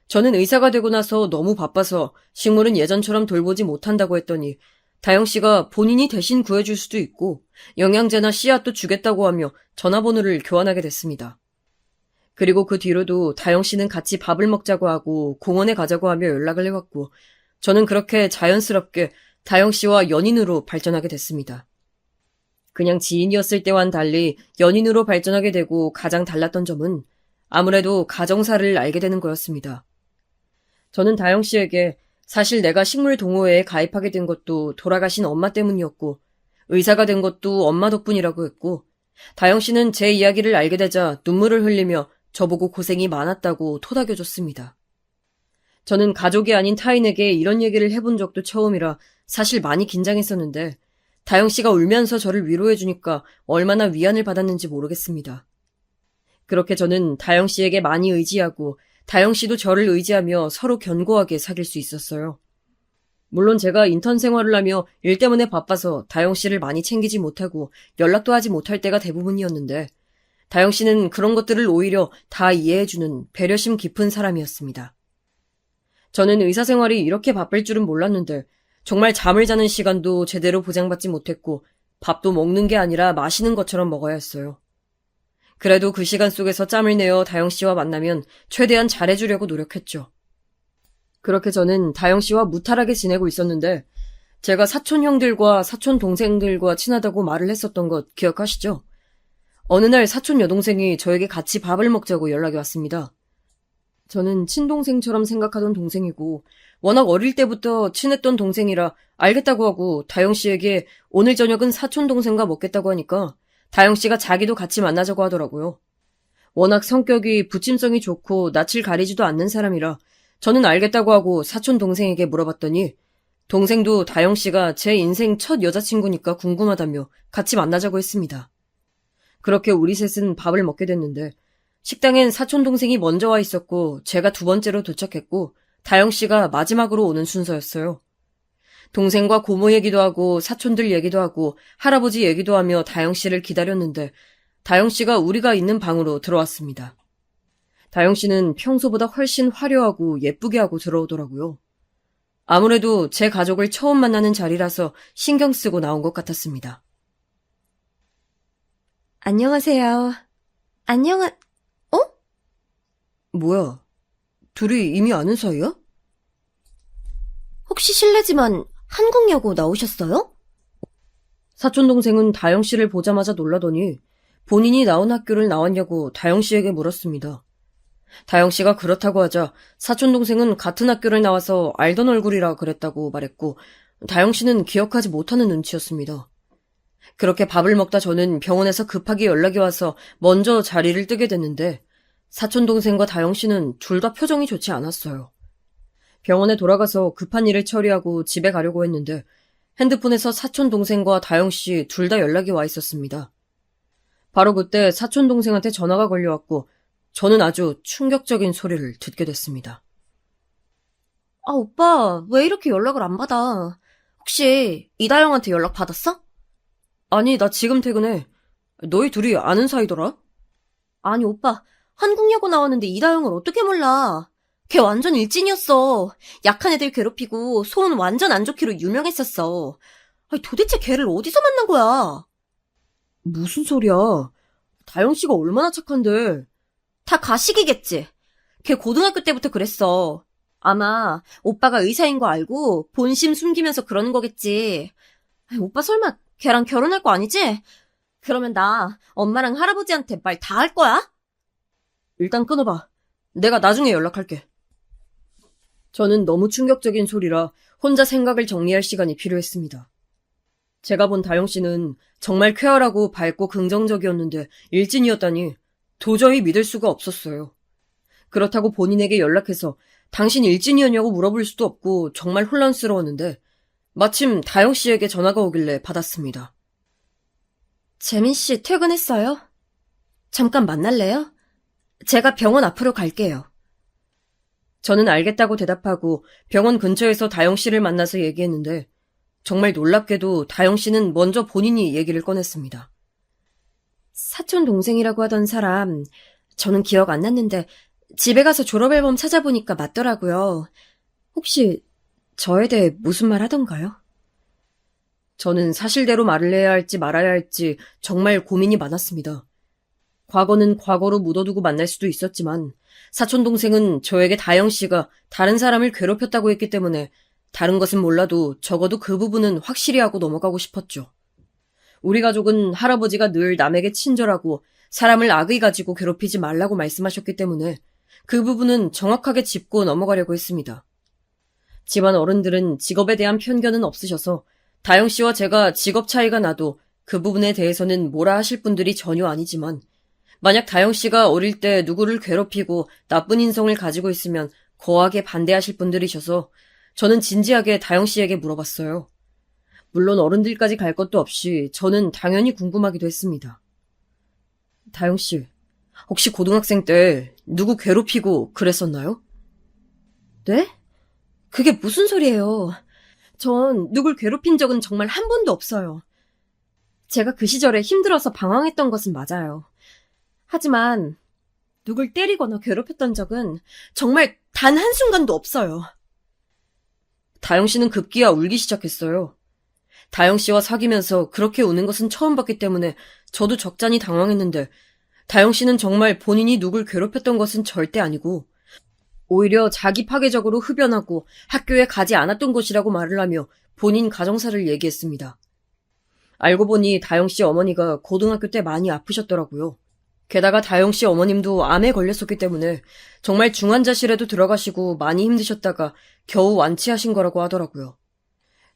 저는 의사가 되고 나서 너무 바빠서 식물은 예전처럼 돌보지 못한다고 했더니 다영 씨가 본인이 대신 구해줄 수도 있고 영양제나 씨앗도 주겠다고 하며 전화번호를 교환하게 됐습니다. 그리고 그 뒤로도 다영 씨는 같이 밥을 먹자고 하고 공원에 가자고 하며 연락을 해왔고 저는 그렇게 자연스럽게 다영 씨와 연인으로 발전하게 됐습니다. 그냥 지인이었을 때와는 달리 연인으로 발전하게 되고 가장 달랐던 점은 아무래도 가정사를 알게 되는 거였습니다. 저는 다영 씨에게 사실 내가 식물 동호회에 가입하게 된 것도 돌아가신 엄마 때문이었고 의사가 된 것도 엄마 덕분이라고 했고 다영 씨는 제 이야기를 알게 되자 눈물을 흘리며 저보고 고생이 많았다고 토닥여줬습니다. 저는 가족이 아닌 타인에게 이런 얘기를 해본 적도 처음이라 사실 많이 긴장했었는데 다영 씨가 울면서 저를 위로해주니까 얼마나 위안을 받았는지 모르겠습니다. 그렇게 저는 다영 씨에게 많이 의지하고 다영 씨도 저를 의지하며 서로 견고하게 사귈 수 있었어요. 물론 제가 인턴 생활을 하며 일 때문에 바빠서 다영 씨를 많이 챙기지 못하고 연락도 하지 못할 때가 대부분이었는데 다영 씨는 그런 것들을 오히려 다 이해해주는 배려심 깊은 사람이었습니다. 저는 의사 생활이 이렇게 바쁠 줄은 몰랐는데 정말 잠을 자는 시간도 제대로 보장받지 못했고 밥도 먹는 게 아니라 마시는 것처럼 먹어야 했어요. 그래도 그 시간 속에서 짬을 내어 다영 씨와 만나면 최대한 잘해주려고 노력했죠. 그렇게 저는 다영 씨와 무탈하게 지내고 있었는데 제가 사촌 형들과 사촌 동생들과 친하다고 말을 했었던 것 기억하시죠? 어느 날 사촌 여동생이 저에게 같이 밥을 먹자고 연락이 왔습니다. 저는 친동생처럼 생각하던 동생이고 워낙 어릴 때부터 친했던 동생이라 알겠다고 하고 다영 씨에게 오늘 저녁은 사촌 동생과 먹겠다고 하니까 다영 씨가 자기도 같이 만나자고 하더라고요. 워낙 성격이 부침성이 좋고 낯을 가리지도 않는 사람이라 저는 알겠다고 하고 사촌 동생에게 물어봤더니 동생도 다영 씨가 제 인생 첫 여자친구니까 궁금하다며 같이 만나자고 했습니다. 그렇게 우리 셋은 밥을 먹게 됐는데 식당엔 사촌 동생이 먼저 와 있었고 제가 두 번째로 도착했고 다영 씨가 마지막으로 오는 순서였어요. 동생과 고모 얘기도 하고 사촌들 얘기도 하고 할아버지 얘기도 하며 다영 씨를 기다렸는데 다영 씨가 우리가 있는 방으로 들어왔습니다. 다영 씨는 평소보다 훨씬 화려하고 예쁘게 하고 들어오더라고요. 아무래도 제 가족을 처음 만나는 자리라서 신경 쓰고 나온 것 같았습니다. 안녕하세요. 뭐야? 둘이 이미 아는 사이야? 혹시 실례지만 한국여고 나오셨어요? 사촌 동생은 다영 씨를 보자마자 놀라더니 본인이 나온 학교를 나왔냐고 다영 씨에게 물었습니다. 다영 씨가 그렇다고 하자 사촌 동생은 같은 학교를 나와서 알던 얼굴이라 그랬다고 말했고 다영 씨는 기억하지 못하는 눈치였습니다. 그렇게 밥을 먹다 저는 병원에서 급하게 연락이 와서 먼저 자리를 뜨게 됐는데 사촌 동생과 다영 씨는 둘 다 표정이 좋지 않았어요. 병원에 돌아가서 급한 일을 처리하고 집에 가려고 했는데 핸드폰에서 사촌 동생과 다영 씨 둘 다 연락이 와 있었습니다. 바로 그때 사촌 동생한테 전화가 걸려왔고 저는 아주 충격적인 소리를 듣게 됐습니다. 아, 오빠, 왜 이렇게 연락을 안 받아? 혹시 이다영한테 연락 받았어? 아니, 나 지금 퇴근해. 너희 둘이 아는 사이더라? 아니, 오빠, 한국여고 나왔는데 이다영을 어떻게 몰라? 걔 완전 일진이었어. 약한 애들 괴롭히고 소문 완전 안 좋기로 유명했었어. 아니, 도대체 걔를 어디서 만난 거야? 무슨 소리야. 다영 씨가 얼마나 착한데. 다 가식이겠지. 걔 고등학교 때부터 그랬어. 아마 오빠가 의사인 거 알고 본심 숨기면서 그러는 거겠지. 아니, 오빠 설마 걔랑 결혼할 거 아니지? 그러면 나 엄마랑 할아버지한테 말 다 할 거야? 일단 끊어봐. 내가 나중에 연락할게. 저는 너무 충격적인 소리라 혼자 생각을 정리할 시간이 필요했습니다. 제가 본 다영 씨는 정말 쾌활하고 밝고 긍정적이었는데 일진이었다니 도저히 믿을 수가 없었어요. 그렇다고 본인에게 연락해서 당신 일진이었냐고 물어볼 수도 없고 정말 혼란스러웠는데 마침 다영 씨에게 전화가 오길래 받았습니다. 재민 씨 퇴근했어요? 잠깐 만날래요? 제가 병원 앞으로 갈게요. 저는 알겠다고 대답하고 병원 근처에서 다영 씨를 만나서 얘기했는데 정말 놀랍게도 다영 씨는 먼저 본인이 얘기를 꺼냈습니다. 사촌 동생이라고 하던 사람, 저는 기억 안 났는데 집에 가서 졸업앨범 찾아보니까 맞더라고요. 혹시 저에 대해 무슨 말 하던가요? 저는 사실대로 말을 해야 할지 말아야 할지 정말 고민이 많았습니다. 과거는 과거로 묻어두고 만날 수도 있었지만 사촌동생은 저에게 다영 씨가 다른 사람을 괴롭혔다고 했기 때문에 다른 것은 몰라도 적어도 그 부분은 확실히 하고 넘어가고 싶었죠. 우리 가족은 할아버지가 늘 남에게 친절하고 사람을 악의 가지고 괴롭히지 말라고 말씀하셨기 때문에 그 부분은 정확하게 짚고 넘어가려고 했습니다. 집안 어른들은 직업에 대한 편견은 없으셔서 다영 씨와 제가 직업 차이가 나도 그 부분에 대해서는 뭐라 하실 분들이 전혀 아니지만 만약 다영 씨가 어릴 때 누구를 괴롭히고 나쁜 인성을 가지고 있으면 거하게 반대하실 분들이셔서 저는 진지하게 다영 씨에게 물어봤어요. 물론 어른들까지 갈 것도 없이 저는 당연히 궁금하기도 했습니다. 다영 씨, 혹시 고등학생 때 누구 괴롭히고 그랬었나요? 네? 그게 무슨 소리예요? 전 누굴 괴롭힌 적은 정말 한 번도 없어요. 제가 그 시절에 힘들어서 방황했던 것은 맞아요. 하지만 누굴 때리거나 괴롭혔던 적은 정말 단 한순간도 없어요. 다영 씨는 급기야 울기 시작했어요. 다영 씨와 사귀면서 그렇게 우는 것은 처음 봤기 때문에 저도 적잖이 당황했는데 다영 씨는 정말 본인이 누굴 괴롭혔던 것은 절대 아니고 오히려 자기 파괴적으로 흡연하고 학교에 가지 않았던 것이라고 말을 하며 본인 가정사를 얘기했습니다. 알고 보니 다영씨 어머니가 고등학교 때 많이 아프셨더라고요. 게다가 다영씨 어머님도 암에 걸렸었기 때문에 정말 중환자실에도 들어가시고 많이 힘드셨다가 겨우 완치하신 거라고 하더라고요.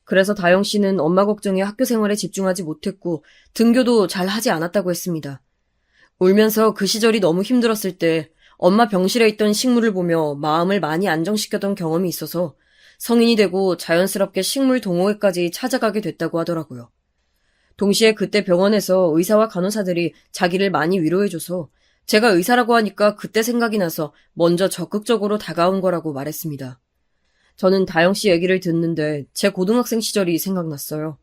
그래서 다영씨는 엄마 걱정에 학교 생활에 집중하지 못했고 등교도 잘 하지 않았다고 했습니다. 울면서 그 시절이 너무 힘들었을 때 엄마 병실에 있던 식물을 보며 마음을 많이 안정시켰던 경험이 있어서 성인이 되고 자연스럽게 식물 동호회까지 찾아가게 됐다고 하더라고요. 동시에 그때 병원에서 의사와 간호사들이 자기를 많이 위로해줘서 제가 의사라고 하니까 그때 생각이 나서 먼저 적극적으로 다가온 거라고 말했습니다. 저는 다영씨 얘기를 듣는데 제 고등학생 시절이 생각났어요.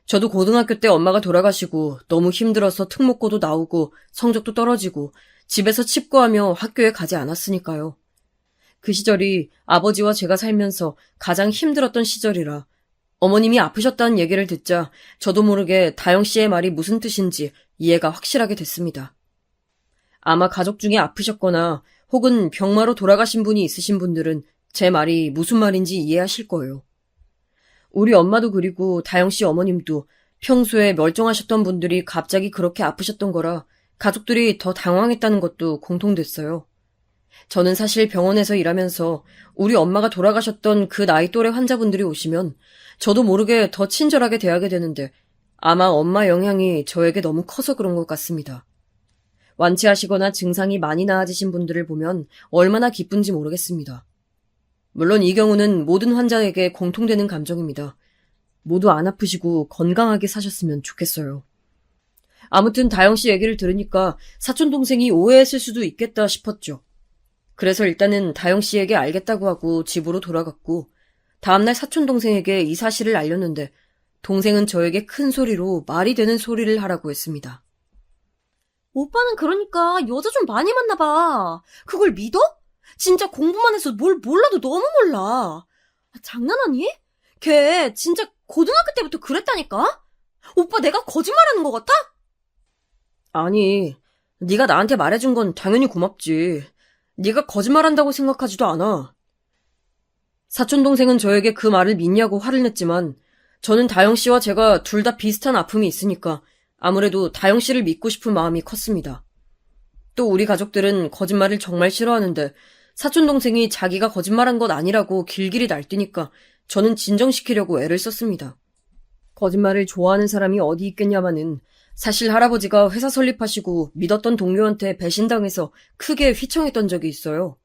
저도 고등학교 때 엄마가 돌아가시고 너무 힘들어서 특목고도 나오고 성적도 떨어지고 집에서 칩거하며 학교에 가지 않았으니까요. 그 시절이 아버지와 제가 살면서 가장 힘들었던 시절이라 어머님이 아프셨다는 얘기를 듣자 저도 모르게 다영씨의 말이 무슨 뜻인지 이해가 확실하게 됐습니다. 아마 가족 중에 아프셨거나 혹은 병마로 돌아가신 분이 있으신 분들은 제 말이 무슨 말인지 이해하실 거예요. 우리 엄마도 그리고 다영씨 어머님도 평소에 멀쩡하셨던 분들이 갑자기 그렇게 아프셨던 거라 가족들이 더 당황했다는 것도 공통됐어요. 저는 사실 병원에서 일하면서 우리 엄마가 돌아가셨던 그 나이 또래 환자분들이 오시면 저도 모르게 더 친절하게 대하게 되는데 아마 엄마 영향이 저에게 너무 커서 그런 것 같습니다. 완치하시거나 증상이 많이 나아지신 분들을 보면 얼마나 기쁜지 모르겠습니다. 물론 이 경우는 모든 환자에게 공통되는 감정입니다. 모두 안 아프시고 건강하게 사셨으면 좋겠어요. 아무튼 다영씨 얘기를 들으니까 사촌동생이 오해했을 수도 있겠다 싶었죠. 그래서 일단은 다영씨에게 알겠다고 하고 집으로 돌아갔고 다음날 사촌동생에게 이 사실을 알렸는데 동생은 저에게 큰 소리로 말이 되는 소리를 하라고 했습니다. 오빠는 그러니까 여자 좀 많이 만나 봐. 그걸 믿어? 진짜 공부만 해서 뭘 몰라도 너무 몰라. 장난하니? 걔 진짜 고등학교 때부터 그랬다니까? 오빠 내가 거짓말하는 것 같아? 아니, 네가 나한테 말해준 건 당연히 고맙지. 네가 거짓말한다고 생각하지도 않아. 사촌동생은 저에게 그 말을 믿냐고 화를 냈지만 저는 다영씨와 제가 둘 다 비슷한 아픔이 있으니까 아무래도 다영씨를 믿고 싶은 마음이 컸습니다. 또 우리 가족들은 거짓말을 정말 싫어하는데 사촌동생이 자기가 거짓말한 것 아니라고 길길이 날뛰니까 저는 진정시키려고 애를 썼습니다. 거짓말을 좋아하는 사람이 어디 있겠냐마는 사실 할아버지가 회사 설립하시고 믿었던 동료한테 배신당해서 크게 휘청했던 적이 있어요.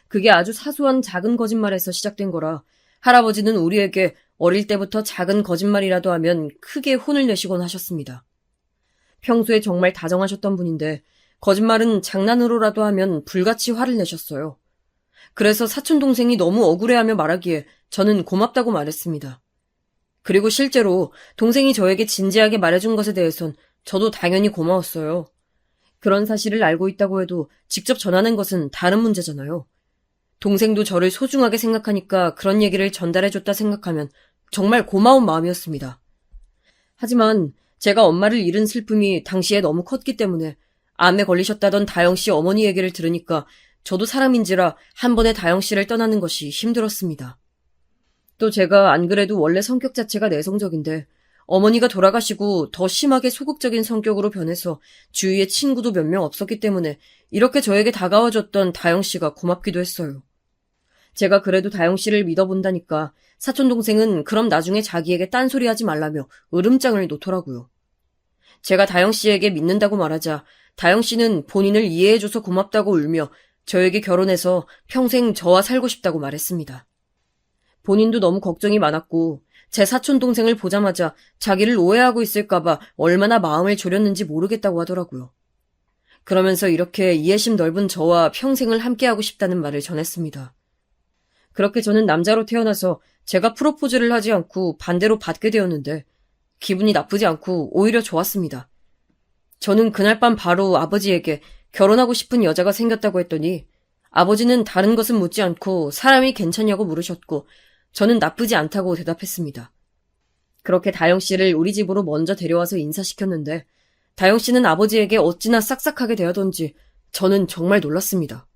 그게 아주 사소한 작은 거짓말에서 시작된 거라 할아버지는 우리에게 어릴 때부터 작은 거짓말이라도 하면 크게 혼을 내시곤 하셨습니다. 평소에 정말 다정하셨던 분인데 거짓말은 장난으로라도 하면 불같이 화를 내셨어요. 그래서 사촌동생이 너무 억울해하며 말하기에 저는 고맙다고 말했습니다. 그리고 실제로 동생이 저에게 진지하게 말해준 것에 대해선 저도 당연히 고마웠어요. 그런 사실을 알고 있다고 해도 직접 전하는 것은 다른 문제잖아요. 동생도 저를 소중하게 생각하니까 그런 얘기를 전달해줬다 생각하면 정말 고마운 마음이었습니다. 하지만 제가 엄마를 잃은 슬픔이 당시에 너무 컸기 때문에 암에 걸리셨다던 다영씨 어머니 얘기를 들으니까 저도 사람인지라 한 번에 다영씨를 떠나는 것이 힘들었습니다. 또 제가 안 그래도 원래 성격 자체가 내성적인데 어머니가 돌아가시고 더 심하게 소극적인 성격으로 변해서 주위에 친구도 몇 명 없었기 때문에 이렇게 저에게 다가와줬던 다영씨가 고맙기도 했어요. 제가 그래도 다영씨를 믿어본다니까 사촌동생은 그럼 나중에 자기에게 딴소리하지 말라며 으름장을 놓더라고요. 제가 다영씨에게 믿는다고 말하자 다영씨는 본인을 이해해줘서 고맙다고 울며 저에게 결혼해서 평생 저와 살고 싶다고 말했습니다. 본인도 너무 걱정이 많았고 제 사촌동생을 보자마자 자기를 오해하고 있을까봐 얼마나 마음을 졸였는지 모르겠다고 하더라고요. 그러면서 이렇게 이해심 넓은 저와 평생을 함께하고 싶다는 말을 전했습니다. 그렇게 저는 남자로 태어나서 제가 프로포즈를 하지 않고 반대로 받게 되었는데 기분이 나쁘지 않고 오히려 좋았습니다. 저는 그날 밤 바로 아버지에게 결혼하고 싶은 여자가 생겼다고 했더니 아버지는 다른 것은 묻지 않고 사람이 괜찮냐고 물으셨고 저는 나쁘지 않다고 대답했습니다. 그렇게 다영씨를 우리 집으로 먼저 데려와서 인사시켰는데 다영씨는 아버지에게 어찌나 싹싹하게 대하던지 저는 정말 놀랐습니다.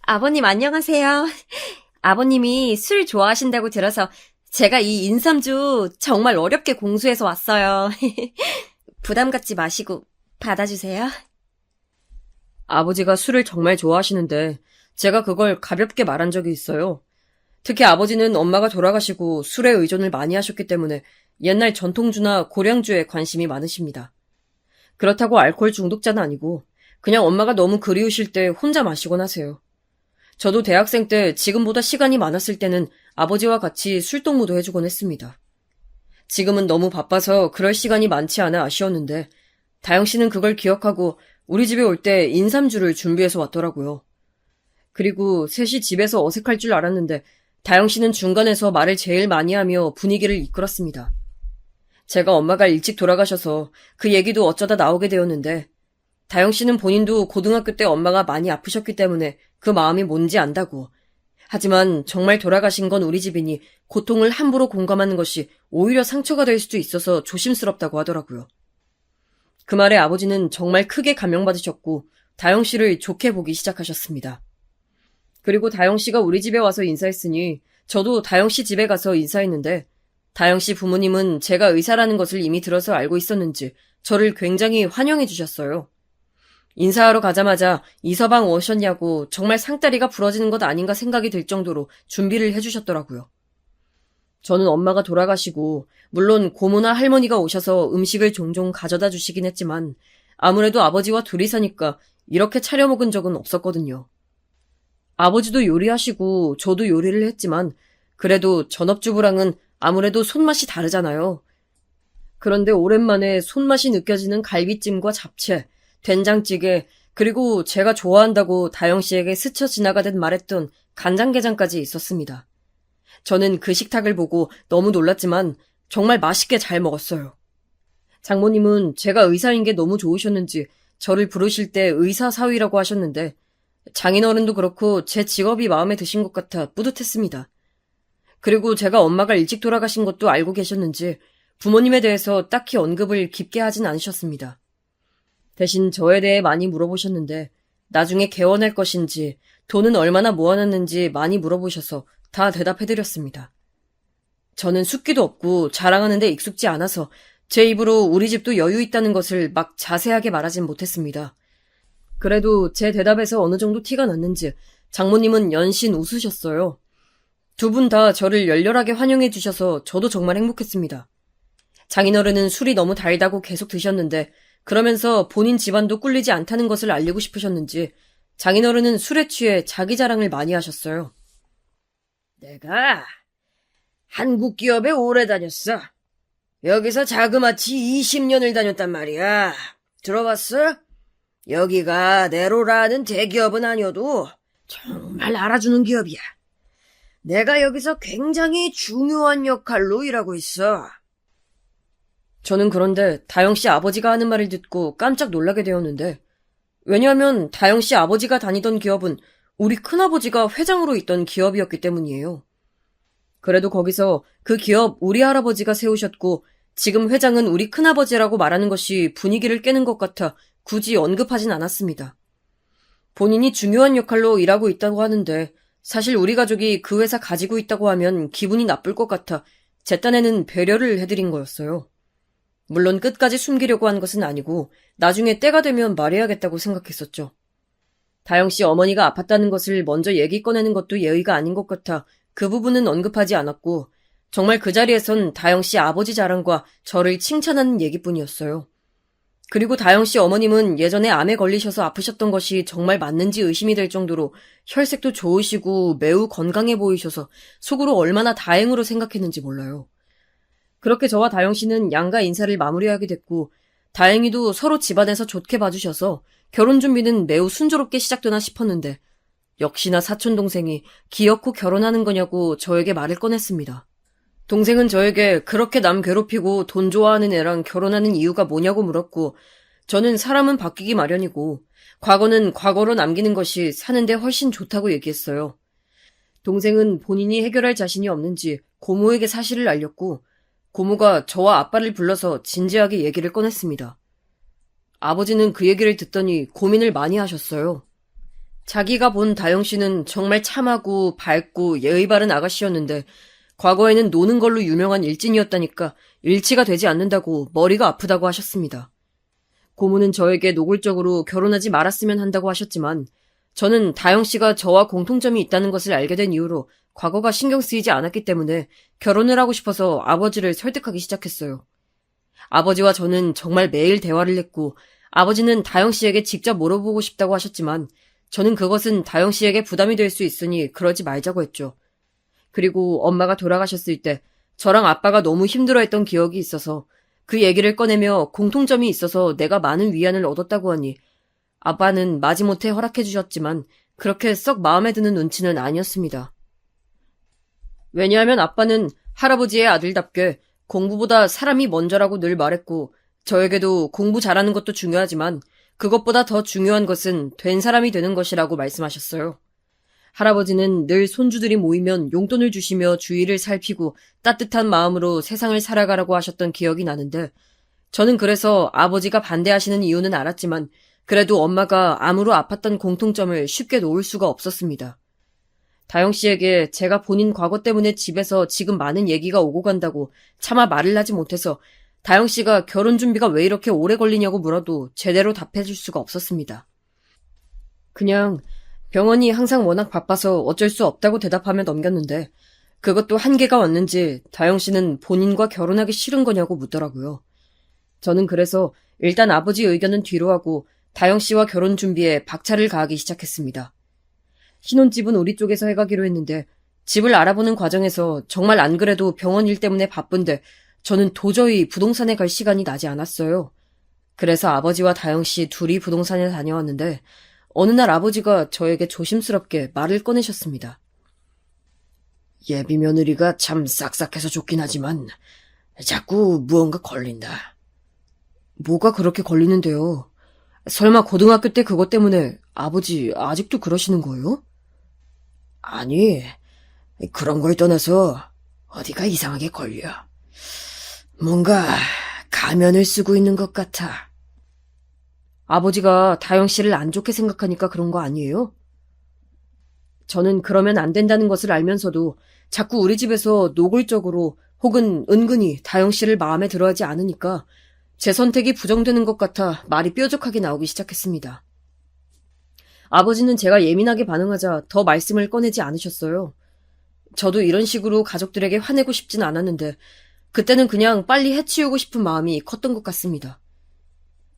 아버님 안녕하세요. 아버님이 술 좋아하신다고 들어서 제가 이 인삼주 정말 어렵게 공수해서 왔어요. 부담 갖지 마시고 받아주세요. 아버지가 술을 정말 좋아하시는데 제가 그걸 가볍게 말한 적이 있어요. 특히 아버지는 엄마가 돌아가시고 술에 의존을 많이 하셨기 때문에 옛날 전통주나 고량주에 관심이 많으십니다. 그렇다고 알코올 중독자는 아니고 그냥 엄마가 너무 그리우실 때 혼자 마시곤 하세요. 저도 대학생 때 지금보다 시간이 많았을 때는 아버지와 같이 술동무도 해주곤 했습니다. 지금은 너무 바빠서 그럴 시간이 많지 않아 아쉬웠는데 다영 씨는 그걸 기억하고 우리 집에 올 때 인삼주를 준비해서 왔더라고요. 그리고 셋이 집에서 어색할 줄 알았는데 다영 씨는 중간에서 말을 제일 많이 하며 분위기를 이끌었습니다. 제가 엄마가 일찍 돌아가셔서 그 얘기도 어쩌다 나오게 되었는데 다영 씨는 본인도 고등학교 때 엄마가 많이 아프셨기 때문에 그 마음이 뭔지 안다고. 하지만 정말 돌아가신 건 우리 집이니 고통을 함부로 공감하는 것이 오히려 상처가 될 수도 있어서 조심스럽다고 하더라고요. 그 말에 아버지는 정말 크게 감명받으셨고 다영 씨를 좋게 보기 시작하셨습니다. 그리고 다영 씨가 우리 집에 와서 인사했으니 저도 다영 씨 집에 가서 인사했는데 다영 씨 부모님은 제가 의사라는 것을 이미 들어서 알고 있었는지 저를 굉장히 환영해 주셨어요. 인사하러 가자마자 이 서방 오셨냐고 정말 상다리가 부러지는 것 아닌가 생각이 들 정도로 준비를 해주셨더라고요. 저는 엄마가 돌아가시고 물론 고모나 할머니가 오셔서 음식을 종종 가져다 주시긴 했지만 아무래도 아버지와 둘이 사니까 이렇게 차려 먹은 적은 없었거든요. 아버지도 요리하시고 저도 요리를 했지만 그래도 전업주부랑은 아무래도 손맛이 다르잖아요. 그런데 오랜만에 손맛이 느껴지는 갈비찜과 잡채, 된장찌개, 그리고 제가 좋아한다고 다영 씨에게 스쳐 지나가듯 말했던 간장게장까지 있었습니다. 저는 그 식탁을 보고 너무 놀랐지만 정말 맛있게 잘 먹었어요. 장모님은 제가 의사인 게 너무 좋으셨는지 저를 부르실 때 의사사위라고 하셨는데 장인어른도 그렇고 제 직업이 마음에 드신 것 같아 뿌듯했습니다. 그리고 제가 엄마가 일찍 돌아가신 것도 알고 계셨는지 부모님에 대해서 딱히 언급을 깊게 하진 않으셨습니다. 대신 저에 대해 많이 물어보셨는데 나중에 개원할 것인지 돈은 얼마나 모아놨는지 많이 물어보셔서 다 대답해드렸습니다. 저는 숫기도 없고 자랑하는 데 익숙지 않아서 제 입으로 우리 집도 여유 있다는 것을 막 자세하게 말하진 못했습니다. 그래도 제 대답에서 어느 정도 티가 났는지 장모님은 연신 웃으셨어요. 두 분 다 저를 열렬하게 환영해 주셔서 저도 정말 행복했습니다. 장인어른은 술이 너무 달다고 계속 드셨는데 그러면서 본인 집안도 꿀리지 않다는 것을 알리고 싶으셨는지 장인어른은 술에 취해 자기 자랑을 많이 하셨어요. 내가 한국 기업에 오래 다녔어. 여기서 자그마치 20년을 다녔단 말이야. 들어봤어? 여기가 네로라는 대기업은 아니어도 정말 알아주는 기업이야. 내가 여기서 굉장히 중요한 역할로 일하고 있어. 저는 그런데 다영 씨 아버지가 하는 말을 듣고 깜짝 놀라게 되었는데 왜냐하면 다영 씨 아버지가 다니던 기업은 우리 큰아버지가 회장으로 있던 기업이었기 때문이에요. 그래도 거기서 그 기업 우리 할아버지가 세우셨고 지금 회장은 우리 큰아버지라고 말하는 것이 분위기를 깨는 것 같아 굳이 언급하진 않았습니다. 본인이 중요한 역할로 일하고 있다고 하는데 사실 우리 가족이 그 회사 가지고 있다고 하면 기분이 나쁠 것 같아 제 딴에는 배려를 해드린 거였어요. 물론 끝까지 숨기려고 한 것은 아니고 나중에 때가 되면 말해야겠다고 생각했었죠. 다영 씨 어머니가 아팠다는 것을 먼저 얘기 꺼내는 것도 예의가 아닌 것 같아 그 부분은 언급하지 않았고 정말 그 자리에선 다영 씨 아버지 자랑과 저를 칭찬하는 얘기뿐이었어요. 그리고 다영 씨 어머님은 예전에 암에 걸리셔서 아프셨던 것이 정말 맞는지 의심이 될 정도로 혈색도 좋으시고 매우 건강해 보이셔서 속으로 얼마나 다행으로 생각했는지 몰라요. 그렇게 저와 다영 씨는 양가 인사를 마무리하게 됐고 다행히도 서로 집안에서 좋게 봐주셔서 결혼 준비는 매우 순조롭게 시작되나 싶었는데 역시나 사촌동생이 기어코 결혼하는 거냐고 저에게 말을 꺼냈습니다. 동생은 저에게 그렇게 남 괴롭히고 돈 좋아하는 애랑 결혼하는 이유가 뭐냐고 물었고 저는 사람은 바뀌기 마련이고 과거는 과거로 남기는 것이 사는데 훨씬 좋다고 얘기했어요. 동생은 본인이 해결할 자신이 없는지 고모에게 사실을 알렸고 고모가 저와 아빠를 불러서 진지하게 얘기를 꺼냈습니다. 아버지는 그 얘기를 듣더니 고민을 많이 하셨어요. 자기가 본 다영 씨는 정말 참하고 밝고 예의 바른 아가씨였는데 과거에는 노는 걸로 유명한 일진이었다니까 일치가 되지 않는다고 머리가 아프다고 하셨습니다. 고모는 저에게 노골적으로 결혼하지 말았으면 한다고 하셨지만 저는 다영 씨가 저와 공통점이 있다는 것을 알게 된 이후로 과거가 신경 쓰이지 않았기 때문에 결혼을 하고 싶어서 아버지를 설득하기 시작했어요. 아버지와 저는 정말 매일 대화를 했고 아버지는 다영 씨에게 직접 물어보고 싶다고 하셨지만 저는 그것은 다영 씨에게 부담이 될 수 있으니 그러지 말자고 했죠. 그리고 엄마가 돌아가셨을 때 저랑 아빠가 너무 힘들어했던 기억이 있어서 그 얘기를 꺼내며 공통점이 있어서 내가 많은 위안을 얻었다고 하니 아빠는 마지못해 허락해 주셨지만 그렇게 썩 마음에 드는 눈치는 아니었습니다. 왜냐하면 아빠는 할아버지의 아들답게 공부보다 사람이 먼저라고 늘 말했고 저에게도 공부 잘하는 것도 중요하지만 그것보다 더 중요한 것은 된 사람이 되는 것이라고 말씀하셨어요. 할아버지는 늘 손주들이 모이면 용돈을 주시며 주위를 살피고 따뜻한 마음으로 세상을 살아가라고 하셨던 기억이 나는데 저는 그래서 아버지가 반대하시는 이유는 알았지만 그래도 엄마가 암으로 아팠던 공통점을 쉽게 놓을 수가 없었습니다. 다영 씨에게 제가 본인 과거 때문에 집에서 지금 많은 얘기가 오고 간다고 차마 말을 하지 못해서 다영 씨가 결혼 준비가 왜 이렇게 오래 걸리냐고 물어도 제대로 답해줄 수가 없었습니다. 그냥 병원이 항상 워낙 바빠서 어쩔 수 없다고 대답하며 넘겼는데 그것도 한계가 왔는지 다영 씨는 본인과 결혼하기 싫은 거냐고 묻더라고요. 저는 그래서 일단 아버지 의견은 뒤로 하고 다영 씨와 결혼 준비에 박차를 가하기 시작했습니다. 신혼집은 우리 쪽에서 해가기로 했는데 집을 알아보는 과정에서 정말 안 그래도 병원 일 때문에 바쁜데 저는 도저히 부동산에 갈 시간이 나지 않았어요. 그래서 아버지와 다영 씨 둘이 부동산에 다녀왔는데 어느 날 아버지가 저에게 조심스럽게 말을 꺼내셨습니다. 예비 며느리가 참 싹싹해서 좋긴 하지만 자꾸 무언가 걸린다. 뭐가 그렇게 걸리는데요? 설마 고등학교 때 그것 때문에 아버지 아직도 그러시는 거예요? 아니, 그런 걸 떠나서 어디가 이상하게 걸려. 뭔가 가면을 쓰고 있는 것 같아. 아버지가 다영 씨를 안 좋게 생각하니까 그런 거 아니에요? 저는 그러면 안 된다는 것을 알면서도 자꾸 우리 집에서 노골적으로 혹은 은근히 다영 씨를 마음에 들어하지 않으니까 제 선택이 부정되는 것 같아 말이 뾰족하게 나오기 시작했습니다. 아버지는 제가 예민하게 반응하자 더 말씀을 꺼내지 않으셨어요. 저도 이런 식으로 가족들에게 화내고 싶진 않았는데 그때는 그냥 빨리 해치우고 싶은 마음이 컸던 것 같습니다.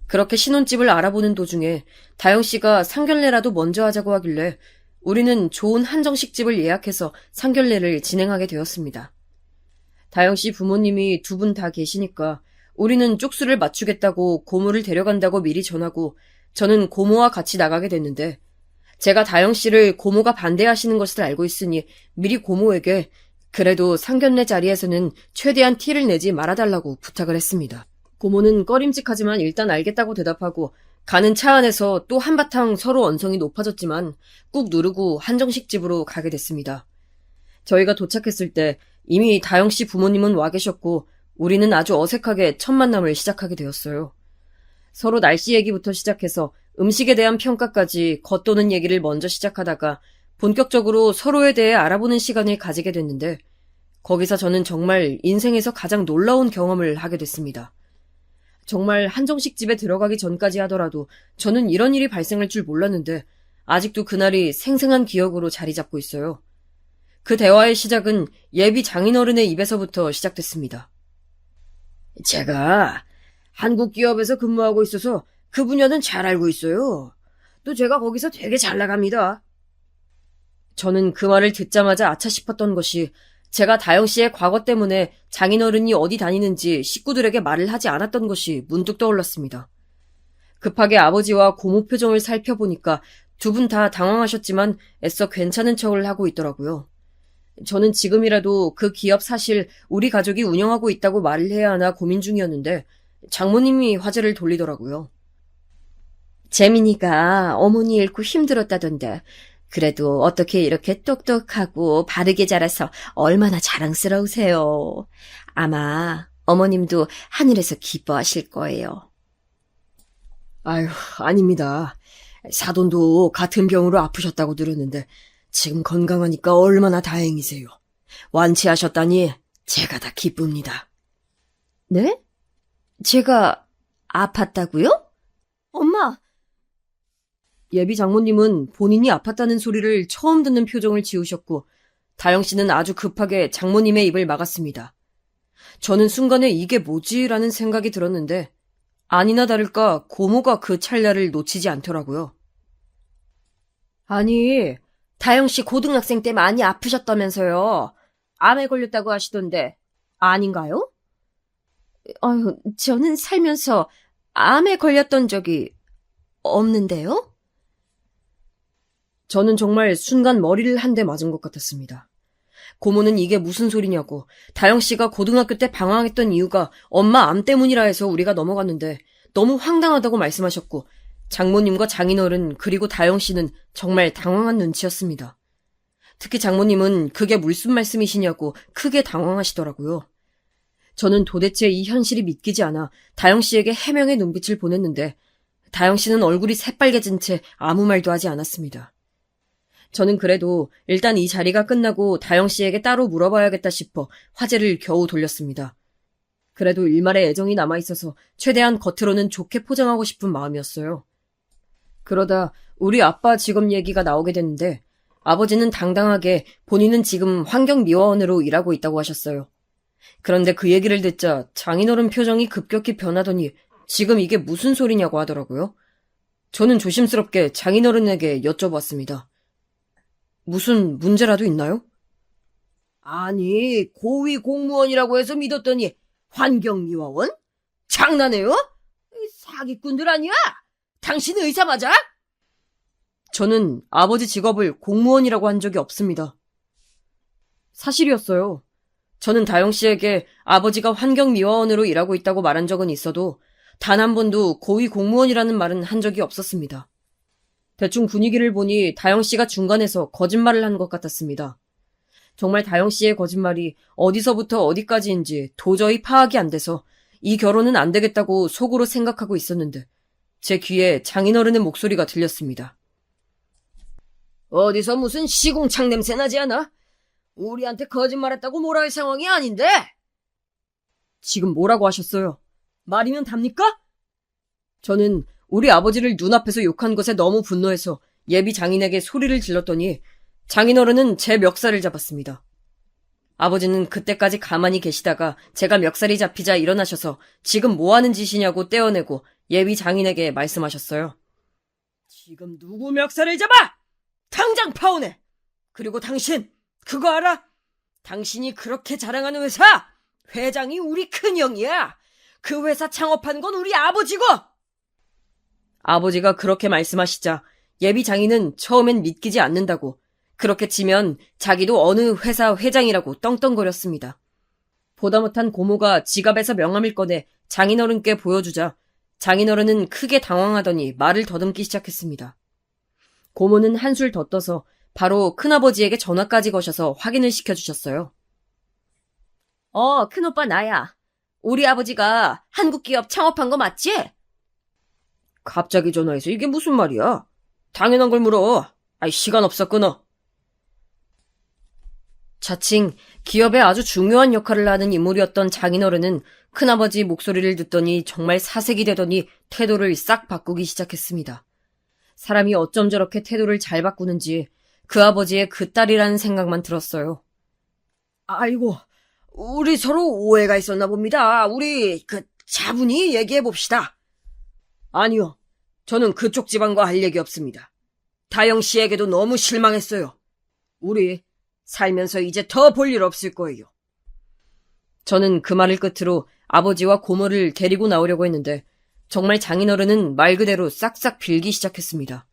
그렇게 신혼집을 알아보는 도중에 다영 씨가 상견례라도 먼저 하자고 하길래 우리는 좋은 한정식집을 예약해서 상견례를 진행하게 되었습니다. 다영 씨 부모님이 두 분 다 계시니까 우리는 쪽수를 맞추겠다고 고모를 데려간다고 미리 전하고 저는 고모와 같이 나가게 됐는데 제가 다영 씨를 고모가 반대하시는 것을 알고 있으니 미리 고모에게 그래도 상견례 자리에서는 최대한 티를 내지 말아달라고 부탁을 했습니다. 고모는 꺼림직하지만 일단 알겠다고 대답하고 가는 차 안에서 또 한바탕 서로 언성이 높아졌지만 꾹 누르고 한정식 집으로 가게 됐습니다. 저희가 도착했을 때 이미 다영 씨 부모님은 와 계셨고 우리는 아주 어색하게 첫 만남을 시작하게 되었어요. 서로 날씨 얘기부터 시작해서 음식에 대한 평가까지 겉도는 얘기를 먼저 시작하다가 본격적으로 서로에 대해 알아보는 시간을 가지게 됐는데 거기서 저는 정말 인생에서 가장 놀라운 경험을 하게 됐습니다. 정말 한정식 집에 들어가기 전까지 하더라도 저는 이런 일이 발생할 줄 몰랐는데 아직도 그날이 생생한 기억으로 자리 잡고 있어요. 그 대화의 시작은 예비 장인어른의 입에서부터 시작됐습니다. 제가 한국 기업에서 근무하고 있어서 그 분야는 잘 알고 있어요. 또 제가 거기서 되게 잘 나갑니다. 저는 그 말을 듣자마자 아차 싶었던 것이 제가 다영 씨의 과거 때문에 장인어른이 어디 다니는지 식구들에게 말을 하지 않았던 것이 문득 떠올랐습니다. 급하게 아버지와 고모 표정을 살펴보니까 두 분 다 당황하셨지만 애써 괜찮은 척을 하고 있더라고요. 저는 지금이라도 그 기업 사실 우리 가족이 운영하고 있다고 말을 해야 하나 고민 중이었는데 장모님이 화제를 돌리더라고요. 재민이가 어머니 잃고 힘들었다던데 그래도 어떻게 이렇게 똑똑하고 바르게 자라서 얼마나 자랑스러우세요. 아마 어머님도 하늘에서 기뻐하실 거예요. 아휴, 아닙니다. 사돈도 같은 병으로 아프셨다고 들었는데 지금 건강하니까 얼마나 다행이세요. 완치하셨다니 제가 다 기쁩니다. 네? 제가 아팠다고요? 엄마, 예비 장모님은 본인이 아팠다는 소리를 처음 듣는 표정을 지으셨고 다영 씨는 아주 급하게 장모님의 입을 막았습니다. 저는 순간에 이게 뭐지라는 생각이 들었는데 아니나 다를까 고모가 그 찰나를 놓치지 않더라고요. 아니, 다영 씨 고등학생 때 많이 아프셨다면서요. 암에 걸렸다고 하시던데 아닌가요? 아유, 저는 살면서 암에 걸렸던 적이 없는데요? 저는 정말 순간 머리를 한 대 맞은 것 같았습니다. 고모는 이게 무슨 소리냐고, 다영 씨가 고등학교 때 방황했던 이유가 엄마 암 때문이라 해서 우리가 넘어갔는데 너무 황당하다고 말씀하셨고, 장모님과 장인어른 그리고 다영 씨는 정말 당황한 눈치였습니다. 특히 장모님은 그게 무슨 말씀이시냐고 크게 당황하시더라고요. 저는 도대체 이 현실이 믿기지 않아 다영 씨에게 해명의 눈빛을 보냈는데 다영 씨는 얼굴이 새빨개진 채 아무 말도 하지 않았습니다. 저는 그래도 일단 이 자리가 끝나고 다영 씨에게 따로 물어봐야겠다 싶어 화제를 겨우 돌렸습니다. 그래도 일말의 애정이 남아있어서 최대한 겉으로는 좋게 포장하고 싶은 마음이었어요. 그러다 우리 아빠 직업 얘기가 나오게 됐는데 아버지는 당당하게 본인은 지금 환경미화원으로 일하고 있다고 하셨어요. 그런데 그 얘기를 듣자 장인어른 표정이 급격히 변하더니 지금 이게 무슨 소리냐고 하더라고요. 저는 조심스럽게 장인어른에게 여쭤봤습니다. 무슨 문제라도 있나요? 아니, 고위 공무원이라고 해서 믿었더니 환경미화원? 장난해요? 사기꾼들 아니야? 당신 의사 맞아? 저는 아버지 직업을 공무원이라고 한 적이 없습니다. 사실이었어요. 저는 다영 씨에게 아버지가 환경미화원으로 일하고 있다고 말한 적은 있어도 단 한 번도 고위 공무원이라는 말은 한 적이 없었습니다. 대충 분위기를 보니 다영 씨가 중간에서 거짓말을 한 것 같았습니다. 정말 다영 씨의 거짓말이 어디서부터 어디까지인지 도저히 파악이 안 돼서 이 결혼은 안 되겠다고 속으로 생각하고 있었는데 제 귀에 장인어른의 목소리가 들렸습니다. 어디서 무슨 시궁창 냄새 나지 않아? 우리한테 거짓말했다고 뭐라 할 상황이 아닌데? 지금 뭐라고 하셨어요? 말이면 답니까? 저는 우리 아버지를 눈앞에서 욕한 것에 너무 분노해서 예비 장인에게 소리를 질렀더니 장인어른은 제 멱살을 잡았습니다. 아버지는 그때까지 가만히 계시다가 제가 멱살이 잡히자 일어나셔서 지금 뭐 하는 짓이냐고 떼어내고 예비 장인에게 말씀하셨어요. 지금 누구 멱살을 잡아? 당장 파혼해! 그리고 당신, 그거 알아? 당신이 그렇게 자랑하는 회사, 회장이 우리 큰형이야. 그 회사 창업한 건 우리 아버지고! 아버지가 그렇게 말씀하시자 예비 장인은 처음엔 믿기지 않는다고 그렇게 치면 자기도 어느 회사 회장이라고 떵떵거렸습니다. 보다 못한 고모가 지갑에서 명함을 꺼내 장인어른께 보여주자 장인어른은 크게 당황하더니 말을 더듬기 시작했습니다. 고모는 한술 더 떠서 바로 큰아버지에게 전화까지 거셔서 확인을 시켜주셨어요. 큰오빠 나야. 우리 아버지가 한국 기업 창업한 거 맞지? 갑자기 전화해서 이게 무슨 말이야? 당연한 걸 물어. 아이, 시간 없어, 끊어. 자칭 기업에 아주 중요한 역할을 하는 인물이었던 장인어른은 큰아버지 목소리를 듣더니 정말 사색이 되더니 태도를 싹 바꾸기 시작했습니다. 사람이 어쩜 저렇게 태도를 잘 바꾸는지 그 아버지의 그 딸이라는 생각만 들었어요. 아이고, 우리 서로 오해가 있었나 봅니다. 우리 차분히 얘기해 봅시다. 아니요, 저는 그쪽 집안과 할 얘기 없습니다. 다영 씨에게도 너무 실망했어요. 우리 살면서 이제 더 볼 일 없을 거예요. 저는 그 말을 끝으로 아버지와 고모를 데리고 나오려고 했는데 정말 장인어른은 말 그대로 싹싹 빌기 시작했습니다.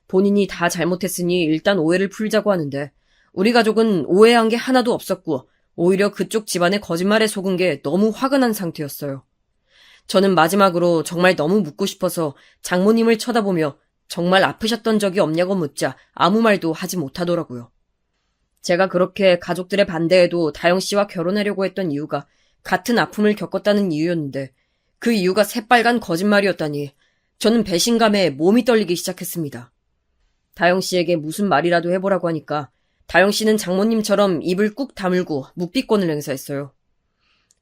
본인이 다 잘못했으니 일단 오해를 풀자고 하는데 우리 가족은 오해한 게 하나도 없었고 오히려 그쪽 집안의 거짓말에 속은 게 너무 화가 난 상태였어요. 저는 마지막으로 정말 너무 묻고 싶어서 장모님을 쳐다보며 정말 아프셨던 적이 없냐고 묻자 아무 말도 하지 못하더라고요. 제가 그렇게 가족들의 반대에도 다영 씨와 결혼하려고 했던 이유가 같은 아픔을 겪었다는 이유였는데 그 이유가 새빨간 거짓말이었다니 저는 배신감에 몸이 떨리기 시작했습니다. 다영 씨에게 무슨 말이라도 해보라고 하니까 다영 씨는 장모님처럼 입을 꾹 다물고 묵비권을 행사했어요.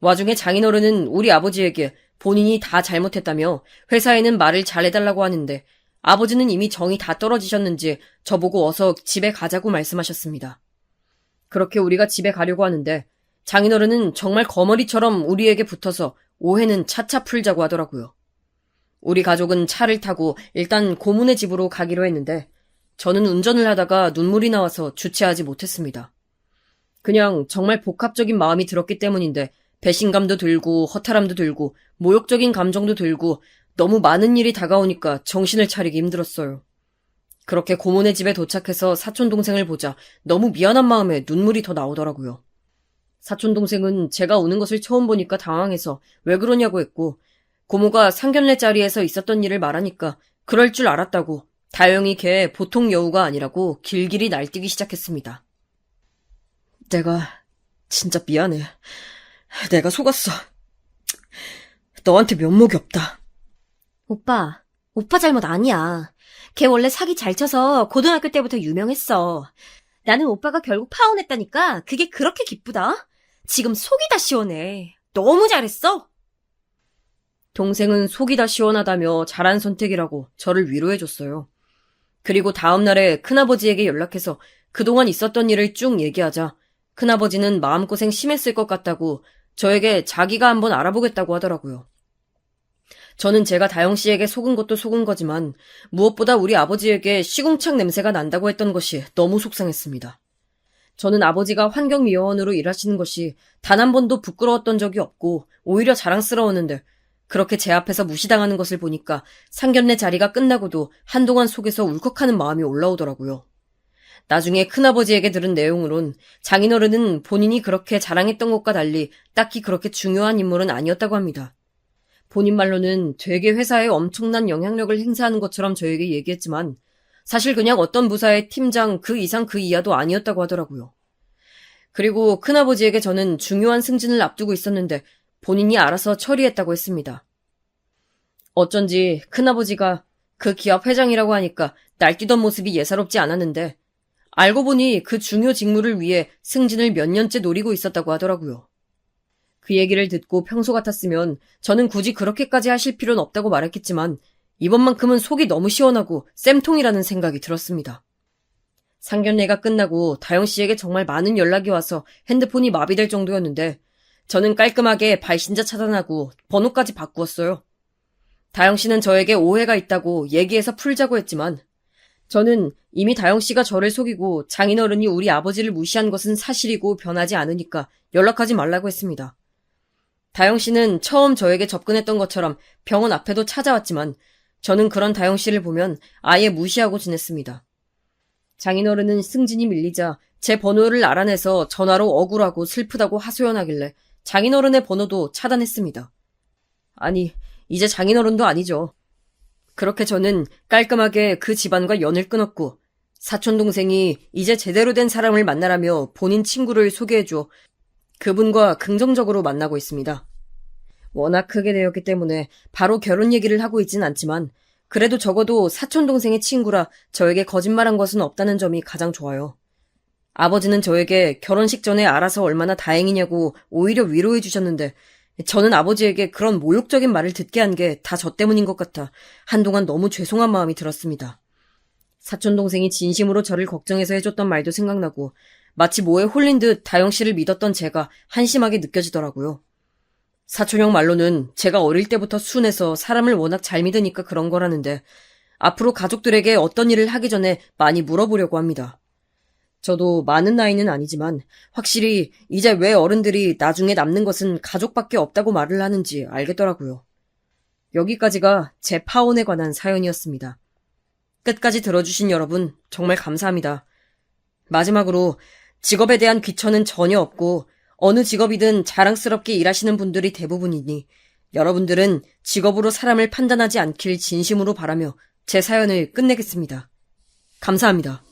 와중에 장인어른은 우리 아버지에게 본인이 다 잘못했다며 회사에는 말을 잘해달라고 하는데 아버지는 이미 정이 다 떨어지셨는지 저보고 어서 집에 가자고 말씀하셨습니다. 그렇게 우리가 집에 가려고 하는데 장인어른은 정말 거머리처럼 우리에게 붙어서 오해는 차차 풀자고 하더라고요. 우리 가족은 차를 타고 일단 고모네 집으로 가기로 했는데 저는 운전을 하다가 눈물이 나와서 주체하지 못했습니다. 그냥 정말 복합적인 마음이 들었기 때문인데 배신감도 들고 허탈함도 들고 모욕적인 감정도 들고 너무 많은 일이 다가오니까 정신을 차리기 힘들었어요. 그렇게 고모네 집에 도착해서 사촌동생을 보자 너무 미안한 마음에 눈물이 더 나오더라고요. 사촌동생은 제가 오는 것을 처음 보니까 당황해서 왜 그러냐고 했고 고모가 상견례 자리에서 있었던 일을 말하니까 그럴 줄 알았다고 다영이 걔 보통 여우가 아니라고 길길이 날뛰기 시작했습니다. 내가 진짜 미안해. 내가 속았어. 너한테 면목이 없다. 오빠 잘못 아니야. 걔 원래 사기 잘 쳐서 고등학교 때부터 유명했어. 나는 오빠가 결국 파혼했다니까 그게 그렇게 기쁘다. 지금 속이 다 시원해. 너무 잘했어. 동생은 속이 다 시원하다며 잘한 선택이라고 저를 위로해줬어요. 그리고 다음 날에 큰아버지에게 연락해서 그동안 있었던 일을 쭉 얘기하자 큰아버지는 마음고생 심했을 것 같다고 저에게 자기가 한번 알아보겠다고 하더라고요. 저는 제가 다영 씨에게 속은 것도 속은 거지만 무엇보다 우리 아버지에게 시궁창 냄새가 난다고 했던 것이 너무 속상했습니다. 저는 아버지가 환경미화원으로 일하시는 것이 단 한 번도 부끄러웠던 적이 없고 오히려 자랑스러웠는데 그렇게 제 앞에서 무시당하는 것을 보니까 상견례 자리가 끝나고도 한동안 속에서 울컥하는 마음이 올라오더라고요. 나중에 큰아버지에게 들은 내용으론 장인어른은 본인이 그렇게 자랑했던 것과 달리 딱히 그렇게 중요한 인물은 아니었다고 합니다. 본인 말로는 되게 회사에 엄청난 영향력을 행사하는 것처럼 저에게 얘기했지만 사실 그냥 어떤 부사의 팀장 그 이상 그 이하도 아니었다고 하더라고요. 그리고 큰아버지에게 저는 중요한 승진을 앞두고 있었는데 본인이 알아서 처리했다고 했습니다. 어쩐지 큰아버지가 그 기업 회장이라고 하니까 날뛰던 모습이 예사롭지 않았는데 알고 보니 그 중요 직무를 위해 승진을 몇 년째 노리고 있었다고 하더라고요. 그 얘기를 듣고 평소 같았으면 저는 굳이 그렇게까지 하실 필요는 없다고 말했겠지만 이번만큼은 속이 너무 시원하고 쌤통이라는 생각이 들었습니다. 상견례가 끝나고 다영 씨에게 정말 많은 연락이 와서 핸드폰이 마비될 정도였는데 저는 깔끔하게 발신자 차단하고 번호까지 바꾸었어요. 다영 씨는 저에게 오해가 있다고 얘기해서 풀자고 했지만 저는 이미 다영 씨가 저를 속이고 장인어른이 우리 아버지를 무시한 것은 사실이고 변하지 않으니까 연락하지 말라고 했습니다. 다영 씨는 처음 저에게 접근했던 것처럼 병원 앞에도 찾아왔지만 저는 그런 다영 씨를 보면 아예 무시하고 지냈습니다. 장인어른은 승진이 밀리자 제 번호를 알아내서 전화로 억울하고 슬프다고 하소연하길래 장인어른의 번호도 차단했습니다. 아니, 이제 장인어른도 아니죠. 그렇게 저는 깔끔하게 그 집안과 연을 끊었고 사촌동생이 이제 제대로 된 사람을 만나라며 본인 친구를 소개해줘 그분과 긍정적으로 만나고 있습니다. 워낙 크게 되었기 때문에 바로 결혼 얘기를 하고 있진 않지만 그래도 적어도 사촌동생의 친구라 저에게 거짓말한 것은 없다는 점이 가장 좋아요. 아버지는 저에게 결혼식 전에 알아서 얼마나 다행이냐고 오히려 위로해 주셨는데 저는 아버지에게 그런 모욕적인 말을 듣게 한 게 다 저 때문인 것 같아 한동안 너무 죄송한 마음이 들었습니다. 사촌동생이 진심으로 저를 걱정해서 해줬던 말도 생각나고 마치 뭐에 홀린 듯 다영 씨를 믿었던 제가 한심하게 느껴지더라고요. 사촌형 말로는 제가 어릴 때부터 순해서 사람을 워낙 잘 믿으니까 그런 거라는데 앞으로 가족들에게 어떤 일을 하기 전에 많이 물어보려고 합니다. 저도 많은 나이는 아니지만 확실히 이제 왜 어른들이 나중에 남는 것은 가족밖에 없다고 말을 하는지 알겠더라고요. 여기까지가 제 파혼에 관한 사연이었습니다. 끝까지 들어주신 여러분 정말 감사합니다. 마지막으로 직업에 대한 귀천은 전혀 없고 어느 직업이든 자랑스럽게 일하시는 분들이 대부분이니 여러분들은 직업으로 사람을 판단하지 않길 진심으로 바라며 제 사연을 끝내겠습니다. 감사합니다.